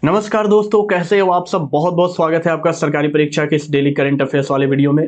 नमस्कार दोस्तों, कैसे हो आप सब। बहुत बहुत स्वागत है आपका सरकारी परीक्षा के इस डेली करंट अफेयर्स वाले वीडियो में।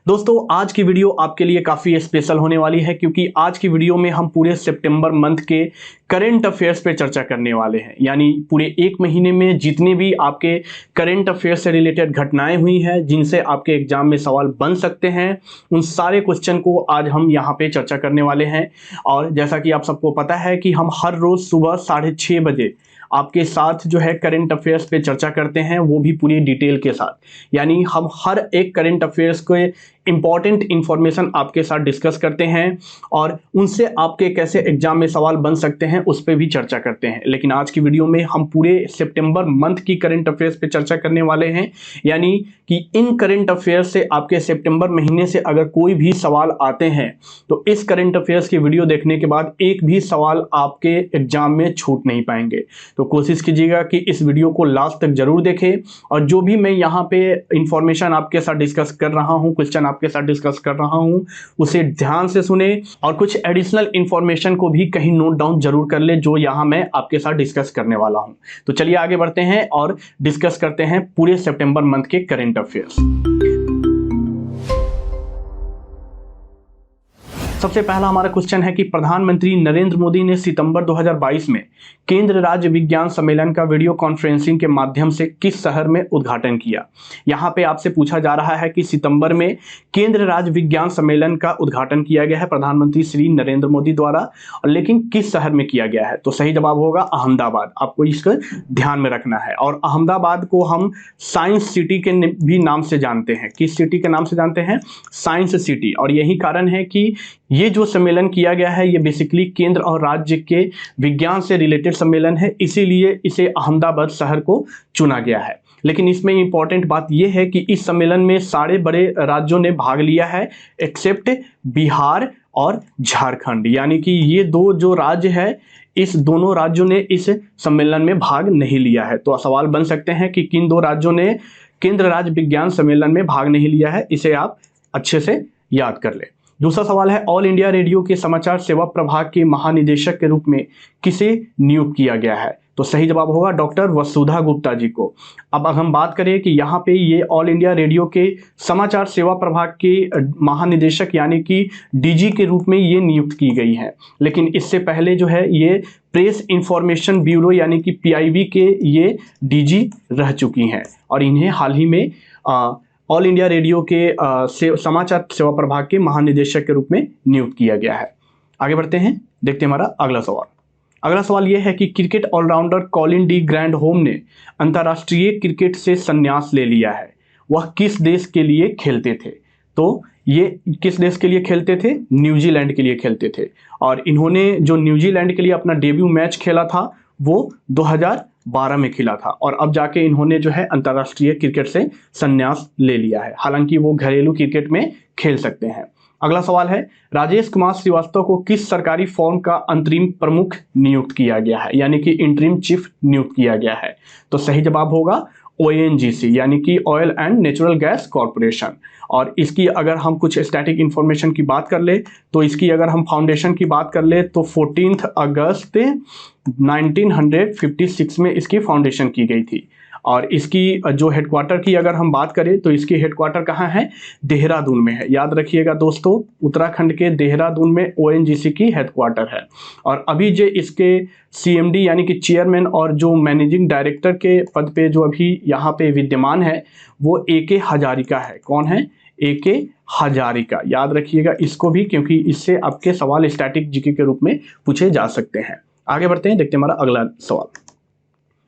दोस्तों, आज की वीडियो आपके लिए काफ़ी स्पेशल होने वाली है क्योंकि आज की वीडियो में हम पूरे सितंबर मंथ के करंट अफेयर्स पे चर्चा करने वाले हैं। यानी पूरे एक महीने में जितने भी आपके करंट अफेयर्स से रिलेटेड घटनाएं हुई हैं जिनसे आपके एग्जाम में सवाल बन सकते हैं, उन सारे क्वेश्चन को आज हम यहाँ पे चर्चा करने वाले हैं। और जैसा कि आप सबको पता है कि हम हर रोज़ सुबह 6:30 बजे आपके साथ जो है करंट अफेयर्स पे चर्चा करते हैं, वो भी पूरी डिटेल के साथ। यानी हम हर एक करंट अफेयर्स के इंपॉर्टेंट इंफॉर्मेशन आपके साथ डिस्कस करते हैं और उनसे आपके कैसे एग्जाम में सवाल बन सकते हैं उस पर भी चर्चा करते हैं। लेकिन आज की वीडियो में हम पूरे सितंबर मंथ की करंट अफेयर्स पे चर्चा करने वाले हैं। यानी कि इन करंट अफेयर्स से आपके सितंबर महीने से अगर कोई भी सवाल आते हैं तो इस करंट अफेयर्स की वीडियो देखने के बाद एक भी सवाल आपके एग्जाम में छूट नहीं पाएंगे। तो कोशिश कीजिएगा कि इस वीडियो को लास्ट तक जरूर देखें और जो भी मैं यहाँ पे इंफॉर्मेशन आपके साथ डिस्कस कर रहा हूँ, क्वेश्चन आपके साथ डिस्कस कर रहा हूँ, उसे ध्यान से सुने और कुछ एडिशनल इंफॉर्मेशन को भी कहीं नोट डाउन जरूर कर ले जो यहाँ मैं आपके साथ डिस्कस करने वाला हूँ। तो चलिए आगे बढ़ते हैं और डिस्कस करते हैं पूरे सितंबर मंथ के करंट अफेयर्स। सबसे पहला हमारा क्वेश्चन है कि प्रधानमंत्री नरेंद्र मोदी ने सितंबर 2022 में केंद्र राज्य विज्ञान सम्मेलन का वीडियो कॉन्फ्रेंसिंग के माध्यम से किस शहर में उद्घाटन किया। यहाँ पे आपसे पूछा जा रहा है कि सितंबर में केंद्र राज्य विज्ञान सम्मेलन का उद्घाटन किया गया है प्रधानमंत्री श्री नरेंद्र मोदी द्वारा, लेकिन किस शहर में किया गया है। तो सही जवाब होगा अहमदाबाद। आपको इसका ध्यान में रखना है। और अहमदाबाद को हम साइंस सिटी के भी नाम से जानते हैं। किस सिटी के नाम से जानते हैं? Science city. और यही कारण है कि ये जो सम्मेलन किया गया है ये बेसिकली केंद्र और राज्य के विज्ञान से रिलेटेड सम्मेलन है, इसीलिए इसे अहमदाबाद शहर को चुना गया है। लेकिन इसमें इंपॉर्टेंट बात यह है कि इस सम्मेलन में सारे बड़े राज्यों ने भाग लिया है एक्सेप्ट बिहार और झारखंड। यानी कि ये दो जो राज्य है, इस दोनों राज्यों ने इस सम्मेलन में भाग नहीं लिया है। तो सवाल बन सकते हैं कि किन दो राज्यों ने केंद्र राज्य विज्ञान सम्मेलन में भाग नहीं लिया है। इसे आप अच्छे से याद कर ले। दूसरा सवाल है, ऑल इंडिया रेडियो के समाचार सेवा प्रभाग के महानिदेशक के रूप में किसे नियुक्त किया गया है। तो सही जवाब होगा डॉक्टर वसुधा गुप्ता जी को। अब हम बात करें कि यहाँ पे ये ऑल इंडिया रेडियो के समाचार सेवा प्रभाग के महानिदेशक यानी कि डीजी के रूप में ये नियुक्त की गई है। लेकिन इससे पहले जो है ये प्रेस इंफॉर्मेशन ब्यूरो यानी कि पीआईबी के ये डीजी रह चुकी हैं और इन्हें हाल ही में ऑल इंडिया रेडियो के समाचार सेवा प्रभाग के महानिदेशक के रूप में नियुक्त किया गया है। आगे बढ़ते हैं, देखते हैं हमारा अगला सवाल। अगला सवाल यह है कि cricket all rounder Colin de Grandhomme ने अंतर्राष्ट्रीय क्रिकेट से संन्यास ले लिया है। वह किस देश के लिए खेलते थे? तो ये किस देश के लिए खेलते थे? न्यूजीलैंड के लिए खेलते थे। और इन्होंने जो न्यूजीलैंड के लिए अपना डेब्यू मैच खेला था वो 2012 में खेला था और अब जाके इन्होंने जो है अंतर्राष्ट्रीय क्रिकेट से संन्यास ले लिया है। हालांकि वो घरेलू क्रिकेट में खेल सकते हैं। अगला सवाल है, राजेश कुमार श्रीवास्तव को किस सरकारी फॉर्म का अंतरिम प्रमुख नियुक्त किया गया है, यानी कि इंटरिम चीफ नियुक्त किया गया है। तो सही जवाब होगा ओएनजीसी यानी कि oil and natural gas corporation. और इसकी अगर हम कुछ स्टैटिक इंफॉर्मेशन की बात कर ले तो इसकी अगर हम फाउंडेशन की बात कर ले तो 14 अगस्त 1956 में इसकी फाउंडेशन की गई थी। और इसकी जो हेडक्वार्टर की अगर हम बात करें तो इसकी हेडक्वार्टर कहाँ है? देहरादून में है। याद रखिएगा दोस्तों, उत्तराखंड के देहरादून में ओएनजीसी की हेडक्वार्टर है। और अभी जो इसके सीएमडी यानी कि चेयरमैन और जो मैनेजिंग डायरेक्टर के पद पे जो अभी यहाँ पे विद्यमान है वो एके हजारिका है। कौन है? एके हजारिका। याद रखिएगा इसको भी, क्योंकि इससे आपके सवाल स्टैटिक जीके के रूप में पूछे जा सकते हैं। आगे बढ़ते हैं, देखते हैं हमारा अगला सवाल।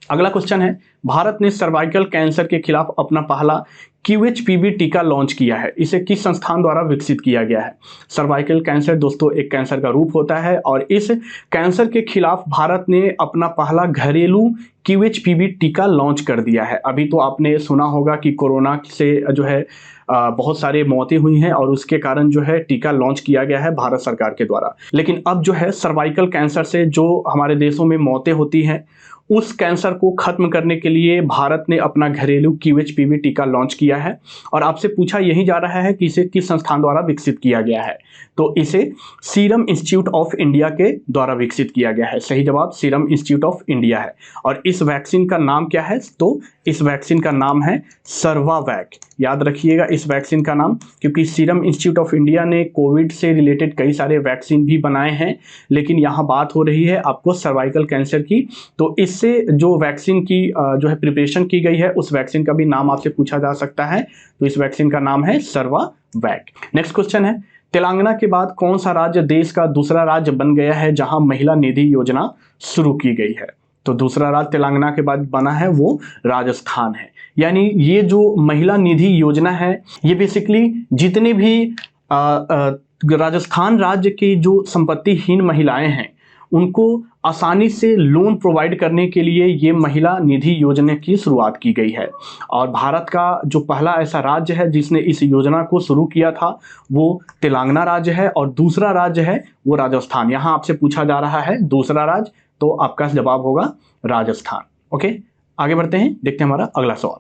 अगला क्वेश्चन है, भारत ने सर्वाइकल कैंसर के खिलाफ अपना पहला QHPV टीका लॉन्च किया है। इसे किस संस्थान द्वारा विकसित किया गया है? सर्वाइकल कैंसर दोस्तों एक कैंसर का रूप होता है और इस कैंसर के खिलाफ भारत ने अपना पहला घरेलू QHPV टीका लॉन्च कर दिया है। अभी तो आपने सुना होगा कि कोरोना से जो है बहुत सारे मौतें हुई हैं और उसके कारण जो है टीका लॉन्च किया गया है भारत सरकार के द्वारा। लेकिन अब जो है सर्वाइकल कैंसर से जो हमारे देशों में मौतें होती हैं उस कैंसर को खत्म करने के लिए भारत ने अपना घरेलू QHPV टीका लॉन्च किया है। और आपसे पूछा यही जा रहा है कि इसे किस संस्थान द्वारा विकसित किया गया है। तो इसे सीरम इंस्टीट्यूट ऑफ इंडिया के द्वारा विकसित किया गया है। सही जवाब सीरम इंस्टीट्यूट ऑफ इंडिया है। और इस वैक्सीन का नाम क्या है? तो इस वैक्सीन का नाम है सर्वावैक। याद रखिएगा इस वैक्सीन का नाम, क्योंकि सीरम इंस्टीट्यूट ऑफ इंडिया ने कोविड से रिलेटेड कई सारे वैक्सीन भी बनाए हैं, लेकिन यहाँ बात हो रही है आपको सर्वाइकल कैंसर की। तो इससे जो वैक्सीन की जो है प्रिपरेशन की गई है, उस वैक्सीन का भी नाम आपसे पूछा जा सकता है। तो इस वैक्सीन का नाम है सर्वावैक। नेक्स्ट क्वेश्चन है, तेलंगाना के बाद कौन सा राज्य देश का दूसरा राज्य बन गया है जहां महिला निधि योजना शुरू की गई है? तो दूसरा राज्य तेलंगाना के बाद बना है वो राजस्थान है। यानी ये जो महिला निधि योजना है, ये बेसिकली जितने भी राजस्थान राज्य की जो संपत्तिहीन महिलाएं हैं उनको आसानी से लोन प्रोवाइड करने के लिए ये महिला निधि योजना की शुरुआत की गई है। और भारत का जो पहला ऐसा राज्य है जिसने इस योजना को शुरू किया था वो तेलंगाना राज्य है, और दूसरा राज्य है वो राजस्थान। यहाँ आपसे पूछा जा रहा है दूसरा राज्य, तो आपका जवाब होगा राजस्थान। ओके, आगे बढ़ते हैं, देखते हैं हमारा अगला सवाल।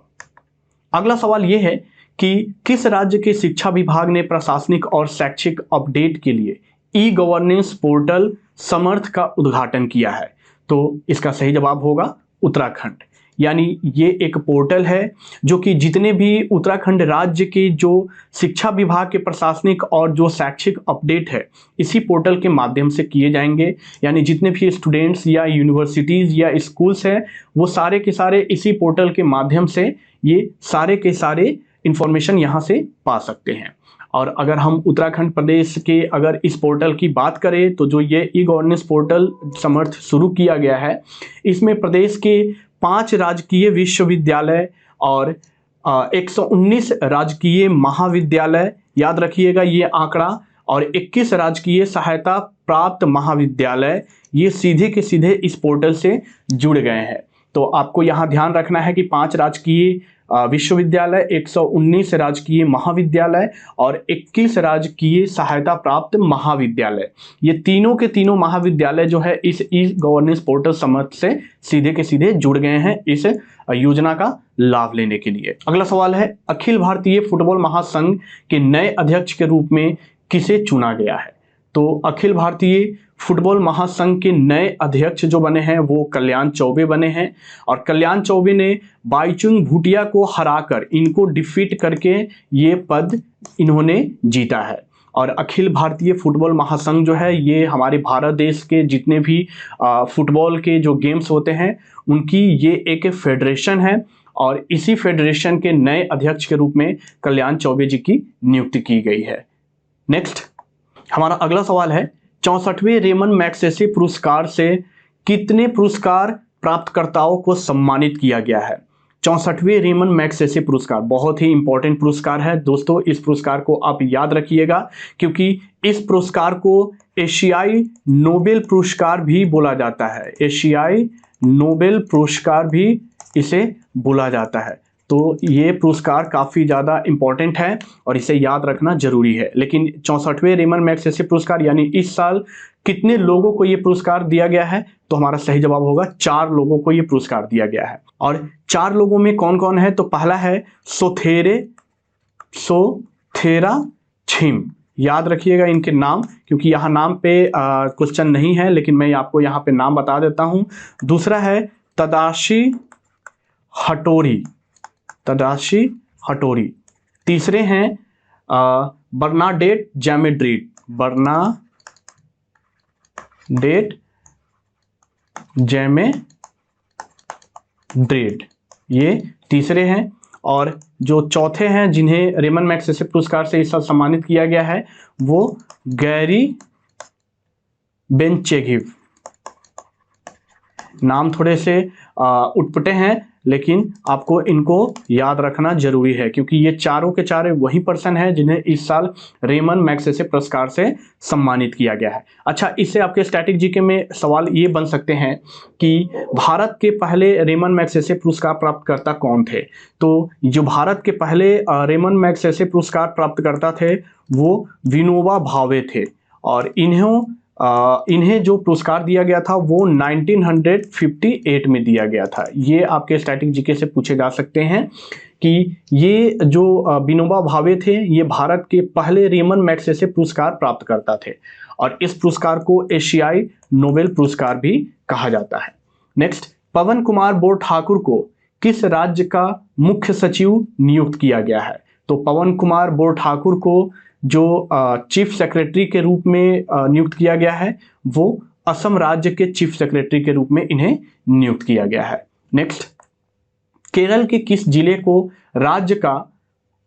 अगला सवाल ये है कि किस राज्य के शिक्षा विभाग ने प्रशासनिक और शैक्षिक अपडेट के लिए ई गवर्नेंस पोर्टल समर्थ का उद्घाटन किया है? तो इसका सही जवाब होगा उत्तराखंड। यानी ये एक पोर्टल है जो कि जितने भी उत्तराखंड राज्य के जो शिक्षा विभाग के प्रशासनिक और जो शैक्षिक अपडेट है इसी पोर्टल के माध्यम से किए जाएंगे। यानी जितने भी स्टूडेंट्स या यूनिवर्सिटीज़ या स्कूल्स हैं वो सारे के सारे इसी पोर्टल के माध्यम से ये सारे के सारे इंफॉर्मेशन यहाँ से पा सकते हैं। और अगर हम उत्तराखंड प्रदेश के अगर इस पोर्टल की बात करें तो जो ये ई गवर्नेंस पोर्टल समर्थ शुरू किया गया है, इसमें प्रदेश के 5 राजकीय विश्वविद्यालय और 119 राजकीय महाविद्यालय, याद रखिएगा ये आंकड़ा, और 21 राजकीय सहायता प्राप्त महाविद्यालय ये सीधे के सीधे इस पोर्टल से जुड़ गए हैं। तो आपको यहाँ ध्यान रखना है कि 5 राजकीय विश्वविद्यालय, 119 राजकीय महाविद्यालय और 21 राजकीय सहायता प्राप्त महाविद्यालय, ये तीनों के तीनों महाविद्यालय जो है इस ई गवर्नेंस पोर्टल समर्थ से सीधे के सीधे जुड़ गए हैं इस योजना का लाभ लेने के लिए। अगला सवाल है, अखिल भारतीय फुटबॉल महासंघ के नए अध्यक्ष के रूप में किसे चुना गया है? तो अखिल भारतीय फुटबॉल महासंघ के नए अध्यक्ष जो बने हैं वो कल्याण चौबे बने हैं, और कल्याण चौबे ने बाईचुंग भूटिया को हराकर, इनको डिफीट करके ये पद इन्होंने जीता है। और अखिल भारतीय फुटबॉल महासंघ जो है ये हमारे भारत देश के जितने भी फुटबॉल के जो गेम्स होते हैं उनकी ये एक फेडरेशन है, और इसी फेडरेशन के नए अध्यक्ष के रूप में कल्याण चौबे जी की नियुक्ति की गई है। नेक्स्ट हमारा अगला सवाल है, 64वें रेमन मैग्सेसे पुरस्कार से कितने पुरस्कार प्राप्तकर्ताओं को सम्मानित किया गया है? 64वें रेमन मैग्सेसे पुरस्कार बहुत ही इंपॉर्टेंट पुरस्कार है दोस्तों। इस पुरस्कार को आप याद रखिएगा क्योंकि इस पुरस्कार को एशियाई नोबेल पुरस्कार भी बोला जाता है। एशियाई नोबेल पुरस्कार भी इसे बोला जाता है। तो ये पुरस्कार काफ़ी ज़्यादा इम्पॉर्टेंट है और इसे याद रखना जरूरी है। लेकिन 64वें रेमन मैग्सेसे पुरस्कार यानी इस साल कितने लोगों को ये पुरस्कार दिया गया है? तो हमारा सही जवाब होगा 4 लोगों को ये पुरस्कार दिया गया है। और 4 लोगों में कौन कौन है? तो पहला है सोथेरा छिम, याद रखिएगा इनके नाम क्योंकि यहाँ नाम पे क्वेश्चन नहीं है, लेकिन मैं आपको यहाँ पे नाम बता देता हूँ। दूसरा है तदाशी हटोरी। तीसरे हैं बर्नाडेट जैमेड्रिड, ये तीसरे हैं। और जो चौथे हैं जिन्हें रेमन मैग्सेसे पुरस्कार से इस साल सम्मानित किया गया है वो गैरी बेंचेगिव। नाम थोड़े से उटपटे हैं लेकिन आपको इनको याद रखना जरूरी है क्योंकि ये चारों के चारे वही पर्सन हैं जिन्हें इस साल रेमन मैग्सेसे पुरस्कार से सम्मानित किया गया है। अच्छा, इससे आपके स्टैटिक जीके में सवाल ये बन सकते हैं कि भारत के पहले रेमन मैग्सेसे पुरस्कार प्राप्तकर्ता कौन थे? तो जो भारत के पहले रेमन मैग्सेसे पुरस्कार प्राप्तकर्ता थे वो विनोबा भावे थे, और इन्हों इन्हें जो पुरस्कार दिया गया था वो 1958 में दिया गया था। ये आपके स्टैटिक जीके से पूछे जा सकते हैं कि ये जो विनोबा भावे थे ये भारत के पहले रेमन मैग्सेसे पुरस्कार प्राप्त करता थे और इस पुरस्कार को एशियाई नोबेल पुरस्कार भी कहा जाता है। नेक्स्ट, पवन कुमार बोरठाकुर को किस राज्य का मुख्य सचिव नियुक्त किया गया है? तो पवन कुमार बोरठाकुर को जो चीफ सेक्रेटरी के रूप में नियुक्त किया गया है वो असम राज्य के चीफ सेक्रेटरी के रूप में इन्हें नियुक्त किया गया है। नेक्स्ट, केरल के किस जिले को राज्य का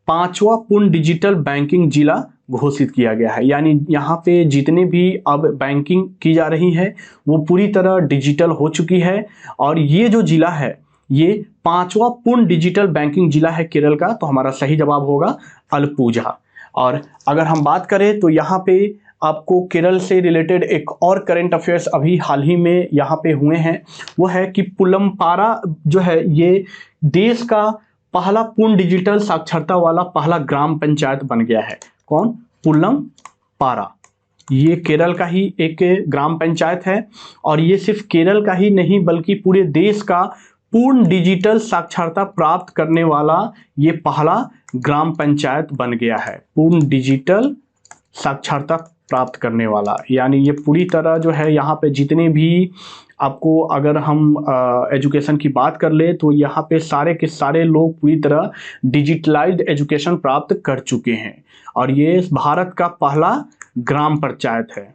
5वां पूर्ण डिजिटल बैंकिंग जिला घोषित किया गया है? यानी यहाँ पे जितने भी अब बैंकिंग की जा रही है वो पूरी तरह डिजिटल हो चुकी है और ये जो जिला है ये 5वां पूर्ण डिजिटल बैंकिंग जिला है केरल का। तो हमारा सही जवाब होगा अलपुझा। और अगर हम बात करें तो यहाँ पे आपको केरल से रिलेटेड एक और करंट अफेयर्स अभी हाल ही में यहाँ पे हुए हैं, वो है कि पुलमपारा जो है ये देश का पहला पूर्ण डिजिटल साक्षरता वाला पहला ग्राम पंचायत बन गया है। कौन? पुलमपारा। ये केरल का ही एक ग्राम पंचायत है और ये सिर्फ केरल का ही नहीं बल्कि पूरे देश का पूर्ण डिजिटल साक्षरता प्राप्त करने वाला ये पहला ग्राम पंचायत बन गया है। पूर्ण डिजिटल साक्षरता प्राप्त करने वाला, यानी ये पूरी तरह जो है यहाँ पे जितने भी आपको अगर हम एजुकेशन की बात कर ले तो यहाँ पे सारे के सारे लोग पूरी तरह डिजिटलाइज्ड एजुकेशन प्राप्त कर चुके हैं और ये भारत का पहला ग्राम पंचायत है।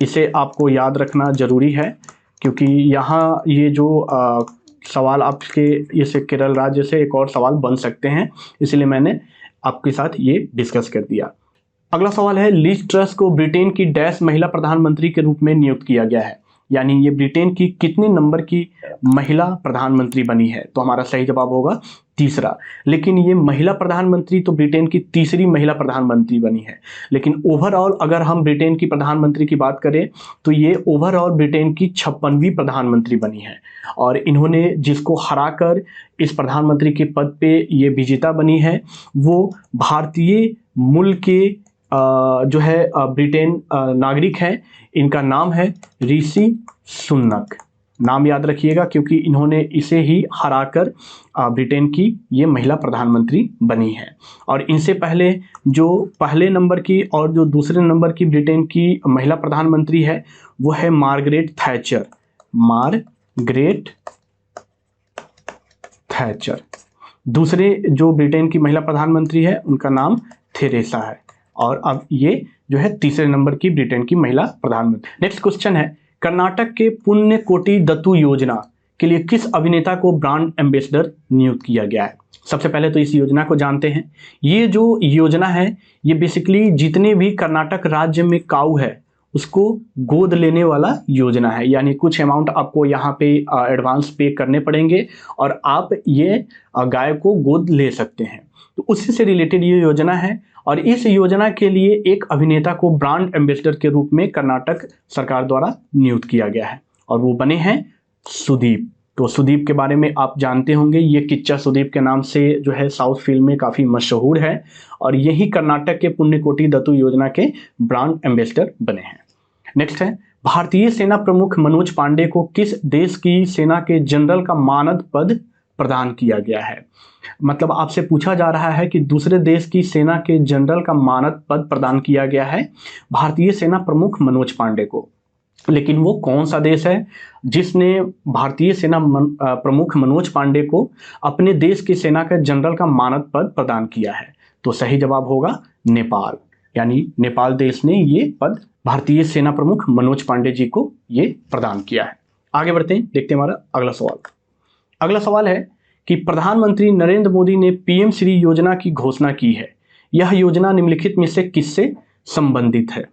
इसे आपको याद रखना जरूरी है क्योंकि यहाँ ये जो सवाल आपके इस केरल राज्य से एक और सवाल बन सकते हैं, इसलिए मैंने आपके साथ ये डिस्कस कर दिया। अगला सवाल है, लिज ट्रस को ब्रिटेन की डैश महिला प्रधानमंत्री के रूप में नियुक्त किया गया है, यानी ये ब्रिटेन की कितने नंबर की महिला प्रधानमंत्री बनी है? तो हमारा सही जवाब होगा तीसरा। लेकिन ये महिला प्रधानमंत्री तो ब्रिटेन की तीसरी महिला प्रधानमंत्री बनी है, लेकिन ओवरऑल अगर हम ब्रिटेन की प्रधानमंत्री की बात करें तो ये ओवरऑल ब्रिटेन की 56वीं प्रधानमंत्री बनी है और इन्होंने जिसको हराकर इस प्रधानमंत्री के पद पे ये विजेता बनी है वो भारतीय मूल के जो है ब्रिटेन नागरिक है। इनका नाम है ऋषि सुनक। नाम याद रखिएगा क्योंकि इन्होंने इसे ही हराकर ब्रिटेन की ये महिला प्रधानमंत्री बनी है। और इनसे पहले जो पहले नंबर की और जो दूसरे नंबर की ब्रिटेन की महिला प्रधानमंत्री है वो है मार्गरेट थैचर। Margaret Thatcher. दूसरे जो ब्रिटेन की महिला प्रधानमंत्री है उनका नाम थेरेसा है और अब ये जो है तीसरे नंबर की ब्रिटेन की महिला प्रधानमंत्री। नेक्स्ट क्वेश्चन है, कर्नाटक के पुण्यकोटि दत्तू योजना के लिए किस अभिनेता को ब्रांड एम्बेसडर नियुक्त किया गया है? सबसे पहले तो इस योजना को जानते हैं। ये जो योजना है ये बेसिकली जितने भी कर्नाटक राज्य में काऊ है उसको गोद लेने वाला योजना है, यानी कुछ अमाउंट आपको यहाँ पे एडवांस पे करने पड़ेंगे और आप ये गाय को गोद ले सकते हैं। तो उसी से रिलेटेड ये योजना है और इस योजना के लिए एक अभिनेता को ब्रांड एम्बेसडर के रूप में कर्नाटक सरकार द्वारा नियुक्त किया गया है और वो बने हैं सुदीप। तो सुदीप के बारे में आप जानते होंगे, ये किच्चा सुदीप के नाम से जो है साउथ फिल्म में काफ़ी मशहूर है और यही कर्नाटक के पुण्यकोटि दत्तू योजना के ब्रांड एम्बेसडर बने हैं। नेक्स्ट है, भारतीय सेना प्रमुख मनोज पांडे को किस देश की सेना के जनरल का मानद पद प्रदान किया गया है? मतलब आपसे पूछा जा रहा है कि दूसरे देश की सेना के जनरल का मानद पद प्रदान किया गया है भारतीय सेना प्रमुख मनोज पांडे को, लेकिन वो कौन सा देश है जिसने भारतीय सेना प्रमुख मनोज पांडे को अपने देश की सेना का जनरल का मानद पद प्रदान किया है? तो सही जवाब होगा नेपाल, यानी नेपाल देश ने ये पद भारतीय सेना प्रमुख मनोज पांडे जी को ये प्रदान किया है। आगे बढ़ते हैं, देखते हैं हमारा अगला सवाल। अगला सवाल है कि प्रधानमंत्री नरेंद्र मोदी ने पीएम श्री योजना की घोषणा की है, यह योजना निम्नलिखित में से किससे संबंधित है?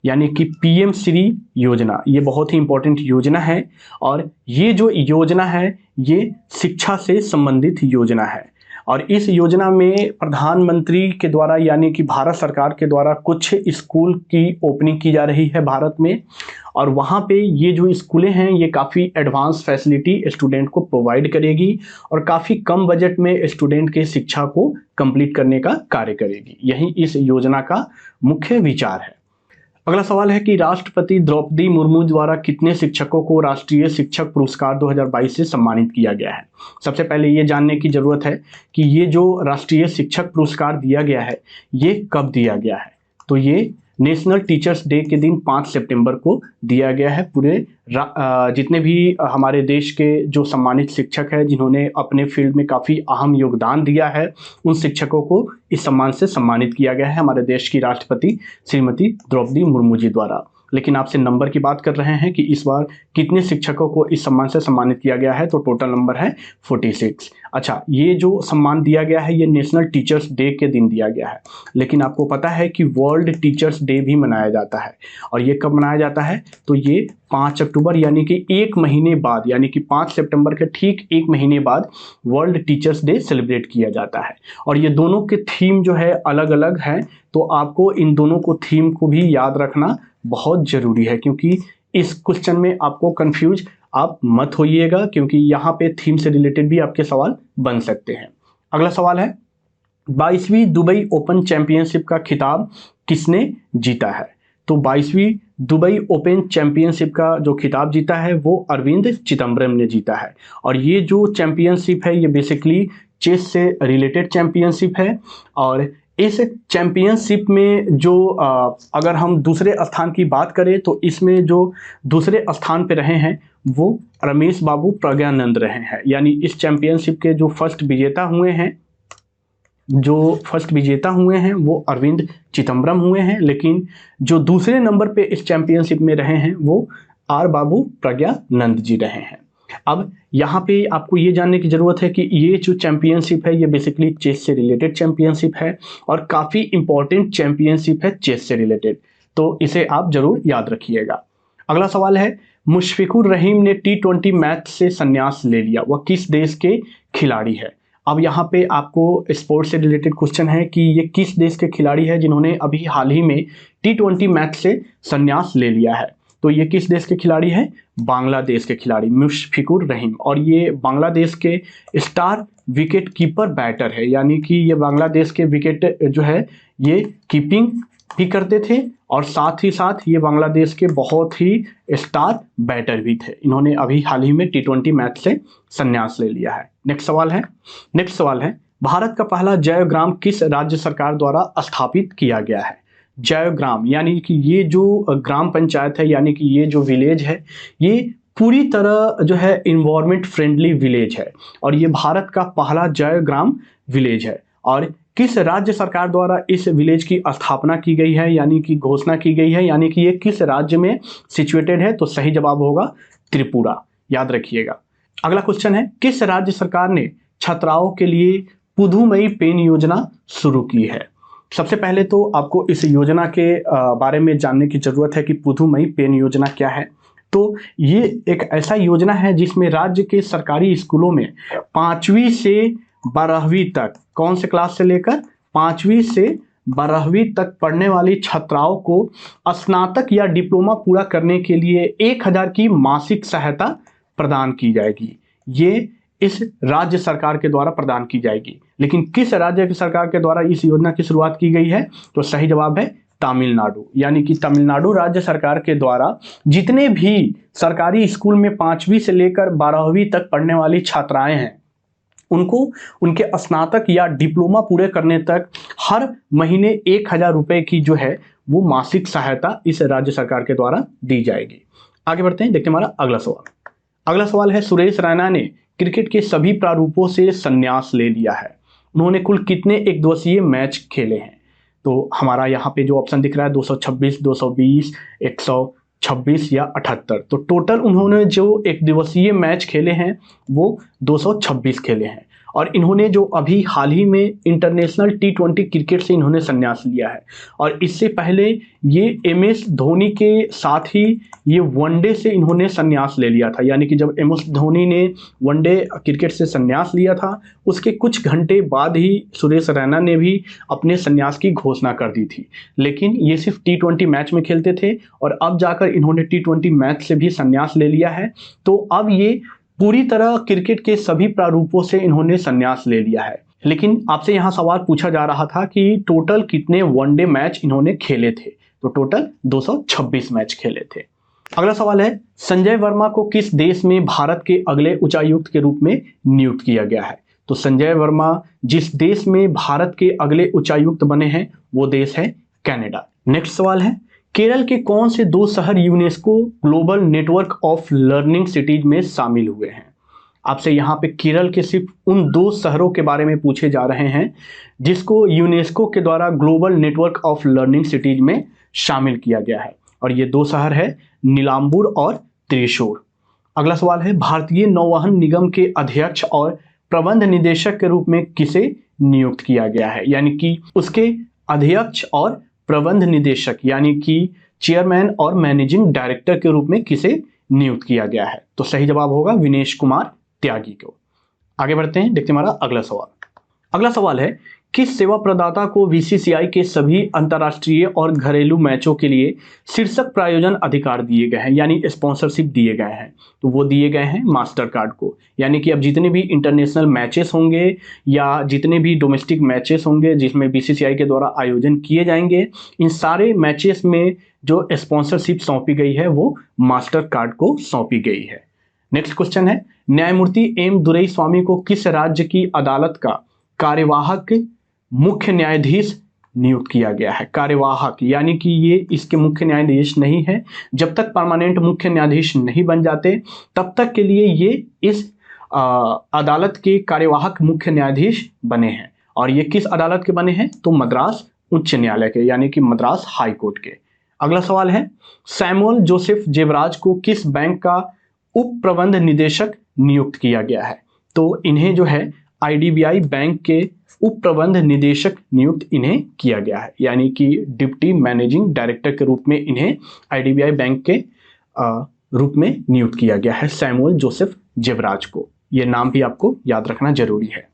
यानी कि पीएम श्री योजना ये बहुत ही इंपॉर्टेंट योजना है और ये जो योजना है ये शिक्षा से संबंधित योजना है और इस योजना में प्रधानमंत्री के द्वारा यानी कि भारत सरकार के द्वारा कुछ स्कूल की ओपनिंग की जा रही है भारत में और वहाँ पे ये जो स्कूलें हैं ये काफ़ी एडवांस फैसिलिटी स्टूडेंट को प्रोवाइड करेगी और काफ़ी कम बजट में स्टूडेंट के शिक्षा को कंप्लीट करने का कार्य करेगी। यही इस योजना का मुख्य विचार है। अगला सवाल है कि राष्ट्रपति द्रौपदी मुर्मू द्वारा कितने शिक्षकों को राष्ट्रीय शिक्षक पुरस्कार 2022 से सम्मानित किया गया है। सबसे पहले ये जानने की जरूरत है कि ये जो राष्ट्रीय शिक्षक पुरस्कार दिया गया है ये कब दिया गया है। तो ये नेशनल टीचर्स डे के दिन 5 सितंबर को दिया गया है। पूरे जितने भी हमारे देश के जो सम्मानित शिक्षक हैं जिन्होंने अपने फील्ड में काफ़ी अहम योगदान दिया है, उन शिक्षकों को इस सम्मान से सम्मानित किया गया है हमारे देश की राष्ट्रपति श्रीमती द्रौपदी मुर्मू जी द्वारा। लेकिन आपसे नंबर की बात कर रहे हैं कि इस बार कितने शिक्षकों को इस सम्मान से सम्मानित किया गया है, तो टोटल नंबर है 46। अच्छा, ये जो सम्मान दिया गया है ये नेशनल टीचर्स डे के दिन दिया गया है, लेकिन आपको पता है कि वर्ल्ड टीचर्स डे भी मनाया जाता है। और ये कब मनाया जाता है, तो ये 5 अक्टूबर यानी कि 1 महीने बाद, यानी कि 5 सितंबर के ठीक 1 महीने बाद वर्ल्ड टीचर्स डे सेलिब्रेट किया जाता है। और ये दोनों के थीम जो है अलग अलग हैं, तो आपको इन दोनों को थीम को भी याद रखना बहुत ज़रूरी है, क्योंकि इस क्वेश्चन में आपको कंफ्यूज आप मत होइएगा, क्योंकि यहाँ पे थीम से रिलेटेड भी आपके सवाल बन सकते हैं। अगला सवाल है 22वीं दुबई ओपन चैंपियनशिप का खिताब किसने जीता है। तो 22वीं दुबई ओपन चैंपियनशिप का जो खिताब जीता है वो अरविंद चिदम्बरम ने जीता है। और ये जो चैंपियनशिप है ये बेसिकली चेस से रिलेटेड चैंपियनशिप है। और इस चैंपियनशिप में जो अगर हम दूसरे स्थान की बात करें तो इसमें जो दूसरे स्थान पे रहे हैं वो रमेश बाबू प्रज्ञानंद रहे हैं। यानी इस चैंपियनशिप के जो फर्स्ट विजेता हुए हैं वो अरविंद चिदम्बरम हुए हैं, लेकिन जो दूसरे नंबर पे इस चैंपियनशिप में रहे हैं वो आर बाबू प्रज्ञानंद जी रहे हैं। अब यहाँ पे आपको ये जानने की ज़रूरत है कि ये जो चैंपियनशिप है ये बेसिकली चेस से रिलेटेड चैंपियनशिप है और काफ़ी इंपॉर्टेंट चैंपियनशिप है चेस से रिलेटेड, तो इसे आप ज़रूर याद रखिएगा। अगला सवाल है मुशफिकुर रहीम ने T20 मैच से संन्यास ले लिया, वह किस देश के खिलाड़ी है। अब यहाँ पे आपको स्पोर्ट्स से रिलेटेड क्वेश्चन है कि ये किस देश के खिलाड़ी है जिन्होंने अभी हाल ही में T20 मैच से संन्यास ले लिया है। तो ये किस देश के खिलाड़ी हैं, बांग्लादेश के खिलाड़ी मुशफिकुर रहीम। और ये बांग्लादेश के स्टार विकेट कीपर बैटर है, यानी कि ये बांग्लादेश के विकेट जो है ये कीपिंग भी करते थे और साथ ही साथ ये बांग्लादेश के बहुत ही स्टार बैटर भी थे। इन्होंने अभी हाल ही में T20 मैच से संन्यास ले लिया है। नेक्स्ट सवाल है भारत का पहला जयग्राम किस राज्य सरकार द्वारा स्थापित किया गया है। जयग्राम यानी कि ये जो ग्राम पंचायत है, यानी कि ये जो विलेज है ये पूरी तरह जो है इन्वायरमेंट फ्रेंडली विलेज है और ये भारत का पहला जयग्राम विलेज है। और किस राज्य सरकार द्वारा इस विलेज की स्थापना की गई है, यानी कि घोषणा की गई है, यानी कि ये किस राज्य में सिचुएटेड है, तो सही जवाब होगा त्रिपुरा, याद रखिएगा। अगला क्वेश्चन है किस राज्य सरकार ने छात्राओं के लिए पुदुमई पेन योजना शुरू की है। सबसे पहले तो आपको इस योजना के बारे में जानने की जरूरत है कि पुदुमई पेन योजना क्या है। तो ये एक ऐसा योजना है जिसमें राज्य के सरकारी स्कूलों में 5वीं से 12वीं तक, कौन से क्लास से लेकर 5वीं से 12वीं तक पढ़ने वाली छात्राओं को स्नातक या डिप्लोमा पूरा करने के लिए 1000 की मासिक सहायता प्रदान की जाएगी। ये इस राज्य सरकार के द्वारा प्रदान की जाएगी। लेकिन किस राज्य की सरकार के द्वारा इस योजना की शुरुआत की गई है, तो सही जवाब है तमिलनाडु। यानी कि तमिलनाडु राज्य सरकार के द्वारा जितने भी सरकारी स्कूल में 5वीं से लेकर 12वीं तक पढ़ने वाली छात्राएं हैं उनको उनके स्नातक या डिप्लोमा पूरे करने तक हर महीने 1000 रुपए की जो है वो मासिक सहायता इस राज्य सरकार के द्वारा दी जाएगी। आगे बढ़ते हैं, देखते हैं हमारा अगला सवाल है सुरेश रैना ने क्रिकेट के सभी प्रारूपों से संन्यास ले लिया है। उन्होंने कुल कितने एक दिवसीय मैच खेले हैं। तो हमारा यहाँ पे जो ऑप्शन दिख रहा है 226, 220, 126 या 78। तो टोटल उन्होंने जो एक दिवसीय मैच खेले हैं वो 226 खेले हैं। और इन्होंने जो अभी हाल ही में इंटरनेशनल T20 क्रिकेट से इन्होंने संन्यास लिया है। और इससे पहले ये MS धोनी के साथ ही ये वनडे से इन्होंने संन्यास ले लिया था। यानी कि जब MS धोनी ने वनडे क्रिकेट से संन्यास लिया था उसके कुछ घंटे बाद ही सुरेश रैना ने भी अपने संन्यास की घोषणा कर दी थी। लेकिन ये सिर्फ T20 मैच में खेलते थे और अब जाकर इन्होंने T20 मैच से भी संन्यास ले लिया है। तो अब ये पूरी तरह क्रिकेट के सभी प्रारूपों से इन्होंने संन्यास ले लिया है। लेकिन आपसे यहाँ सवाल पूछा जा रहा था कि टोटल कितने वनडे मैच इन्होंने खेले थे। तो टोटल 226 मैच खेले थे। अगला सवाल है, संजय वर्मा को किस देश में भारत के अगले उच्चायुक्त के रूप में नियुक्त किया गया है? तो संजय वर्मा जिस देश में भारत के अगले उच्चायुक्त बने हैं वो देश है कनाडा। नेक्स्ट सवाल है, केरल के कौन से 2 शहर UNESCO global network of learning cities में शामिल हुए हैं? आपसे यहाँ पे केरल के सिर्फ उन 2 शहरों के बारे में पूछे जा रहे हैं जिसको यूनेस्को के द्वारा global network of learning cities में शामिल किया गया है, और ये 2 शहर है नीलांबूर और त्रिशूर। अगला सवाल है, भारतीय नौवहन निगम के अध्यक्ष और प्रबंध निदेशक के रूप में किसे नियुक्त किया गया है? यानी कि उसके अध्यक्ष और प्रबंध निदेशक यानी कि चेयरमैन और मैनेजिंग डायरेक्टर के रूप में किसे नियुक्त किया गया है? तो सही जवाब होगा विनेश कुमार त्यागी को। आगे बढ़ते हैं, देखते हैं हमारा अगला सवाल। अगला सवाल है, किस सेवा प्रदाता को बीसीसीआई के सभी अंतर्राष्ट्रीय और घरेलू मैचों के लिए शीर्षक प्रायोजन अधिकार दिए गए हैं, यानी स्पॉन्सरशिप दिए गए हैं? तो वो दिए गए हैं मास्टर कार्ड को। यानी कि अब जितने भी इंटरनेशनल मैचेस होंगे या जितने भी डोमेस्टिक मैचेस होंगे जिसमें बीसीसीआई के द्वारा आयोजन किए जाएंगे, इन सारे मैचेस में जो स्पॉन्सरशिप सौंपी गई है वो मास्टर कार्ड को सौंपी गई है। नेक्स्ट क्वेश्चन है, न्यायमूर्ति एम दुरईस्वामी को किस राज्य की अदालत का कार्यवाहक मुख्य न्यायाधीश नियुक्त किया गया है? कार्यवाहक यानी कि ये इसके मुख्य न्यायाधीश नहीं है। जब तक परमानेंट मुख्य न्यायाधीश नहीं बन जाते तब तक के लिए ये इस अदालत के कार्यवाहक मुख्य न्यायाधीश बने हैं। और ये किस अदालत के बने हैं? तो मद्रास उच्च न्यायालय के, यानी कि मद्रास हाई कोर्ट के। अगला सवाल है, सैमुअल जोसेफ जेबराज को किस बैंक का उप प्रबंध निदेशक नियुक्त किया गया है? तो इन्हें जो है आईडीबीआई बैंक के उप प्रबंध निदेशक नियुक्त इन्हें किया गया है, यानी कि डिप्टी मैनेजिंग डायरेक्टर के रूप में इन्हें आईडीबीआई बैंक के रूप में नियुक्त किया गया है सैमुअल जोसेफ जेबराज को। यह नाम भी आपको याद रखना जरूरी है।